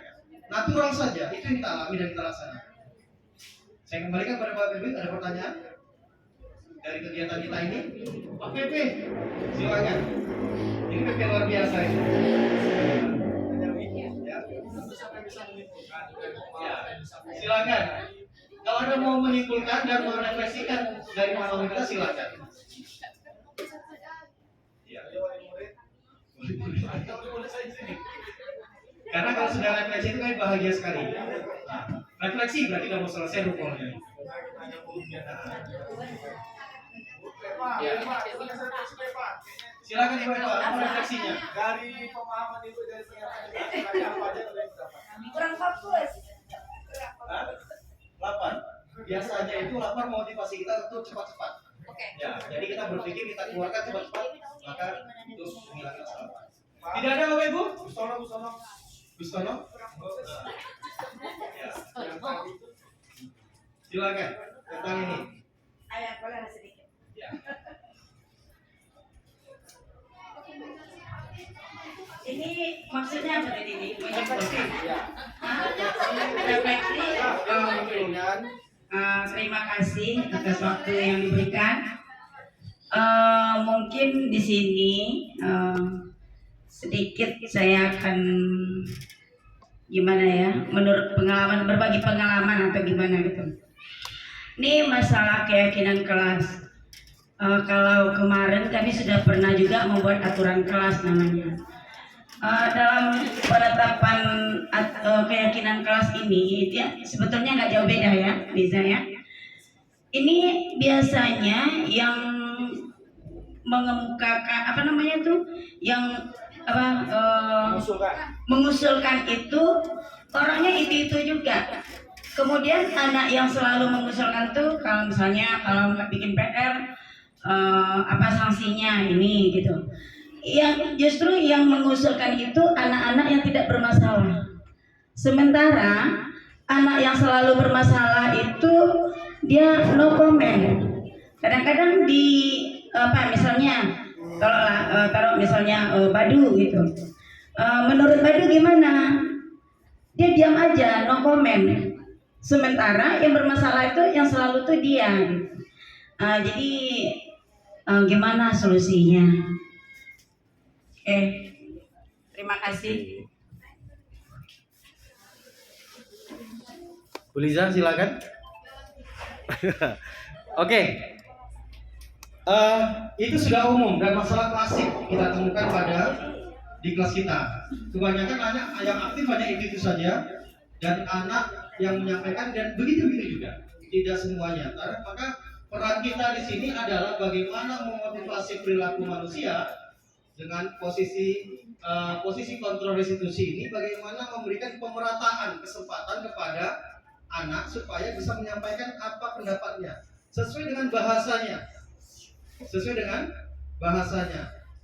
Natural saja, itu yang kita alami dan kita laksanakan. Saya kembalikan pada Pak Pepe, ada pertanyaan dari kegiatan kita ini? Pak Pepe, silakan. Ini Pepe luar biasa ini. Ya, silakan. Kalau Anda mau menyimpulkan dan merefleksikan dari pengalaman kita, silakan. Ya. Karena kalau sudah refleksi itu kan bahagia sekali. Nah, refleksi berarti udah mau selesai rukunnya. Ya. Silakan Ibu Eva, apa refleksinya? Dari pemahaman Ibu dari pernyataan apa aja yang dapat? Kurang fokus. 8. Biasanya itu 8 motivasi kita untuk cepat-cepat. Oke. Ya, jadi kita berpikir kita keluarkan cepat-cepat, maka itu menghilangkan kesalahan. Tidak ada Bapak Ibu? Gustono. Gustono? Ya. Silakan tentang ini. Ayah, boleh sedikit. Ya. Ini maksudnya apa tadi ini? Refleksi. Ya. Refleksi. Dengan Terima kasih atas waktu yang diberikan. Mungkin di sini sedikit saya akan gimana ya, menurut pengalaman, berbagi pengalaman atau gimana gitu. Ini masalah keyakinan kelas. Kalau kemarin kami sudah pernah juga membuat aturan kelas namanya. Dalam penetapan keyakinan kelas ini, ya, sebetulnya nggak jauh beda ya, Liza ya. Ini biasanya yang mengemukakan apa namanya tuh, yang mengusulkan itu orangnya itu juga. Kemudian anak yang selalu mengusulkan tuh, kalau misalnya kalau nggak bikin PR, apa sanksinya ini gitu. Yang justru yang mengusulkan itu anak-anak yang tidak bermasalah. Sementara anak yang selalu bermasalah itu dia no comment. Kadang-kadang di apa misalnya kalau taruh misalnya Badu gitu. Menurut Badu gimana? Dia diam aja, no comment. Sementara yang bermasalah itu yang selalu tuh dia. Gitu. Jadi gimana solusinya? Oke, terima kasih. Bu Liza, silakan. Oke. Itu sudah umum dan masalah klasik kita temukan di kelas kita. Kebanyakan anak yang aktif hanya itu saja, dan anak yang menyampaikan dan begitu juga. Tidak semuanya. Maka peran kita di sini adalah bagaimana memotivasi perilaku manusia dengan posisi kontrol restitusi ini, bagaimana memberikan pemerataan kesempatan kepada anak supaya bisa menyampaikan apa pendapatnya sesuai dengan bahasanya.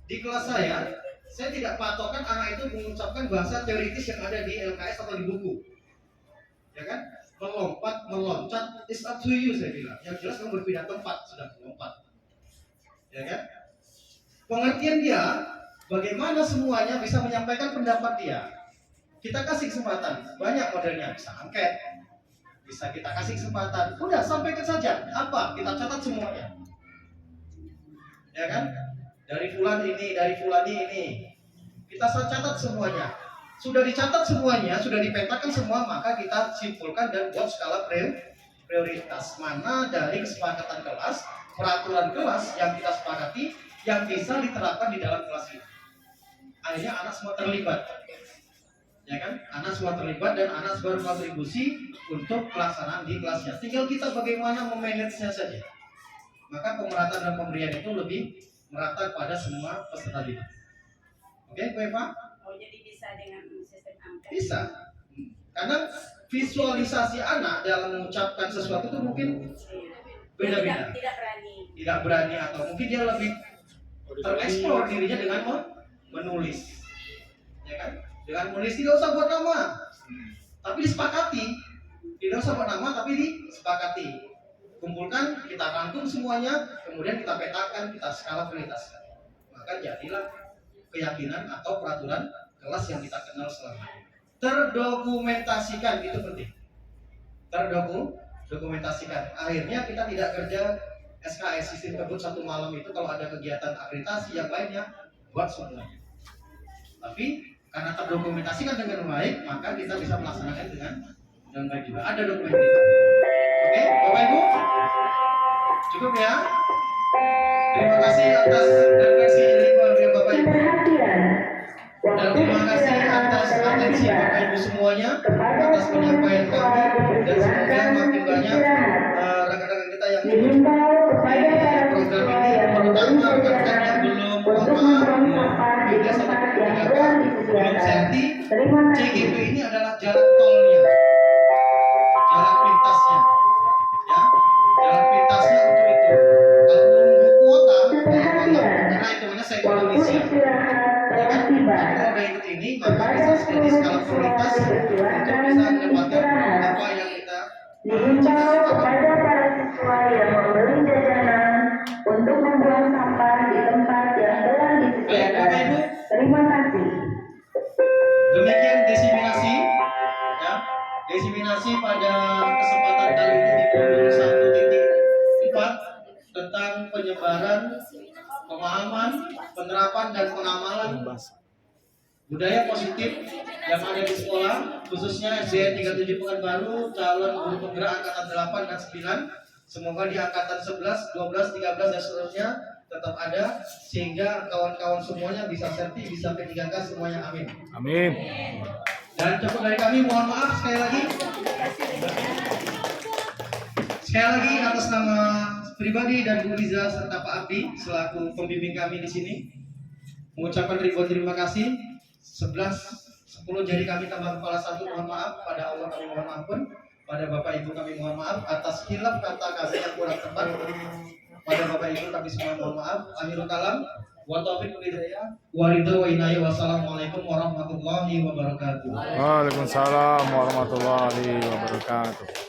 Di kelas saya tidak patokan anak itu mengucapkan bahasa teoritis yang ada di LKS atau di buku, ya kan? Meloncat, it's up to you saya bilang. Yang jelas kamu berpindah tempat sudah melompat, ya kan? Pengertian dia, bagaimana semuanya bisa menyampaikan pendapat dia. Kita kasih kesempatan, banyak modelnya, bisa angket, bisa kita kasih kesempatan. Udah, sampaikan saja, apa? Kita catat semuanya. Ya kan? Dari fulan ini, dari fulani ini. Kita catat semuanya. Sudah dicatat semuanya, sudah dipetakan semua, maka kita simpulkan dan buat skala prioritas. Mana dari kesepakatan kelas, peraturan kelas yang kita sepakati, yang bisa diterapkan di dalam kelas ini. Akhirnya anak semua terlibat, ya kan? Anak semua terlibat dan anak semua berkontribusi untuk pelaksanaan di kelasnya. Tinggal kita bagaimana memanagenya saja. Maka pemerataan dan pemberian itu lebih merata pada semua peserta didik. Oke, Bu Eva? Oh, jadi bisa dengan sistem angka? Bisa. Karena visualisasi anak dalam mengucapkan sesuatu itu mungkin beda-beda. Tidak berani atau mungkin dia lebih tereksplor dirinya dengan menulis, ya kan? Dengan menulis tidak usah buat nama, tapi disepakati. Tidak usah buat nama, tapi disepakati. Kumpulkan, kita rangkum semuanya, kemudian kita petakan, kita skala prioritaskan. Maka jadilah keyakinan atau peraturan kelas yang kita kenal selama ini. Terdokumentasikan itu penting. Terdokumentasikan. Akhirnya kita tidak kerja SKS sistem kebut satu malam itu kalau ada kegiatan akreditasi yang lainnya buat semuanya. Tapi karena terdokumentasikan dengan baik, maka kita bisa melaksanakan dengan baik juga. Ada dokumentasi. Oke, Bapak Ibu, cukup ya. Terima kasih atas refleksi dari Bapak Ibu. Dan terima kasih atas atensi Bapak Ibu semuanya atas penyampaian kami, dan semoga makin banyak rekan-rekan kita yang ikut program ini, terutama rekan-rekan yang belum beda sama kebijakan, belum serti. CGP ini adalah jalan tolnya, jalan pintasnya, ya, jalan pintasnya untuk itu. Kalau nunggu kuota, karena hitungannya saya di Indonesia. Kalau udah ikut ini, maka bisa jadi skala prioritas untuk bisa mendapatkan apa yang kita Dihimbau kepada para siswa yang membeli jajanan untuk membuang sampah di tempat yang telah disediakan. Terima kasih. Demikian diseminasi, ya, diseminasi pada kesempatan kali ini di modul 1.4 tentang penyebaran, pemahaman, penerapan dan pengamalan budaya positif yang ada di sekolah, khususnya SDN 37 Pekanbaru, calon guru penggerak angkatan 8 dan 9. Semoga di angkatan 11, 12, 13 dan seterusnya tetap ada, sehingga kawan-kawan semuanya bisa serti, bisa P3K semuanya, amin. Amin. Dan cukup dari kami, mohon maaf sekali lagi. Sekali lagi atas nama pribadi dan Bu Liza serta Pak Abdi selaku pembimbing kami di sini, mengucapkan ribuan terima kasih. 10 jari kami tambah kepala 1, mohon maaf. Pada Allah kami mohon ampun, pada Bapak Ibu kami mohon maaf atas hilaf kata kami yang kurang tepat. Pada Bapak Ibu kami semua mohon maaf. Akhirul kalam, wa taufiq wal hidayah, wa ridha wa inayah. Wassalamualaikum warahmatullahi wabarakatuh. Waalaikumsalam warahmatullahi wabarakatuh.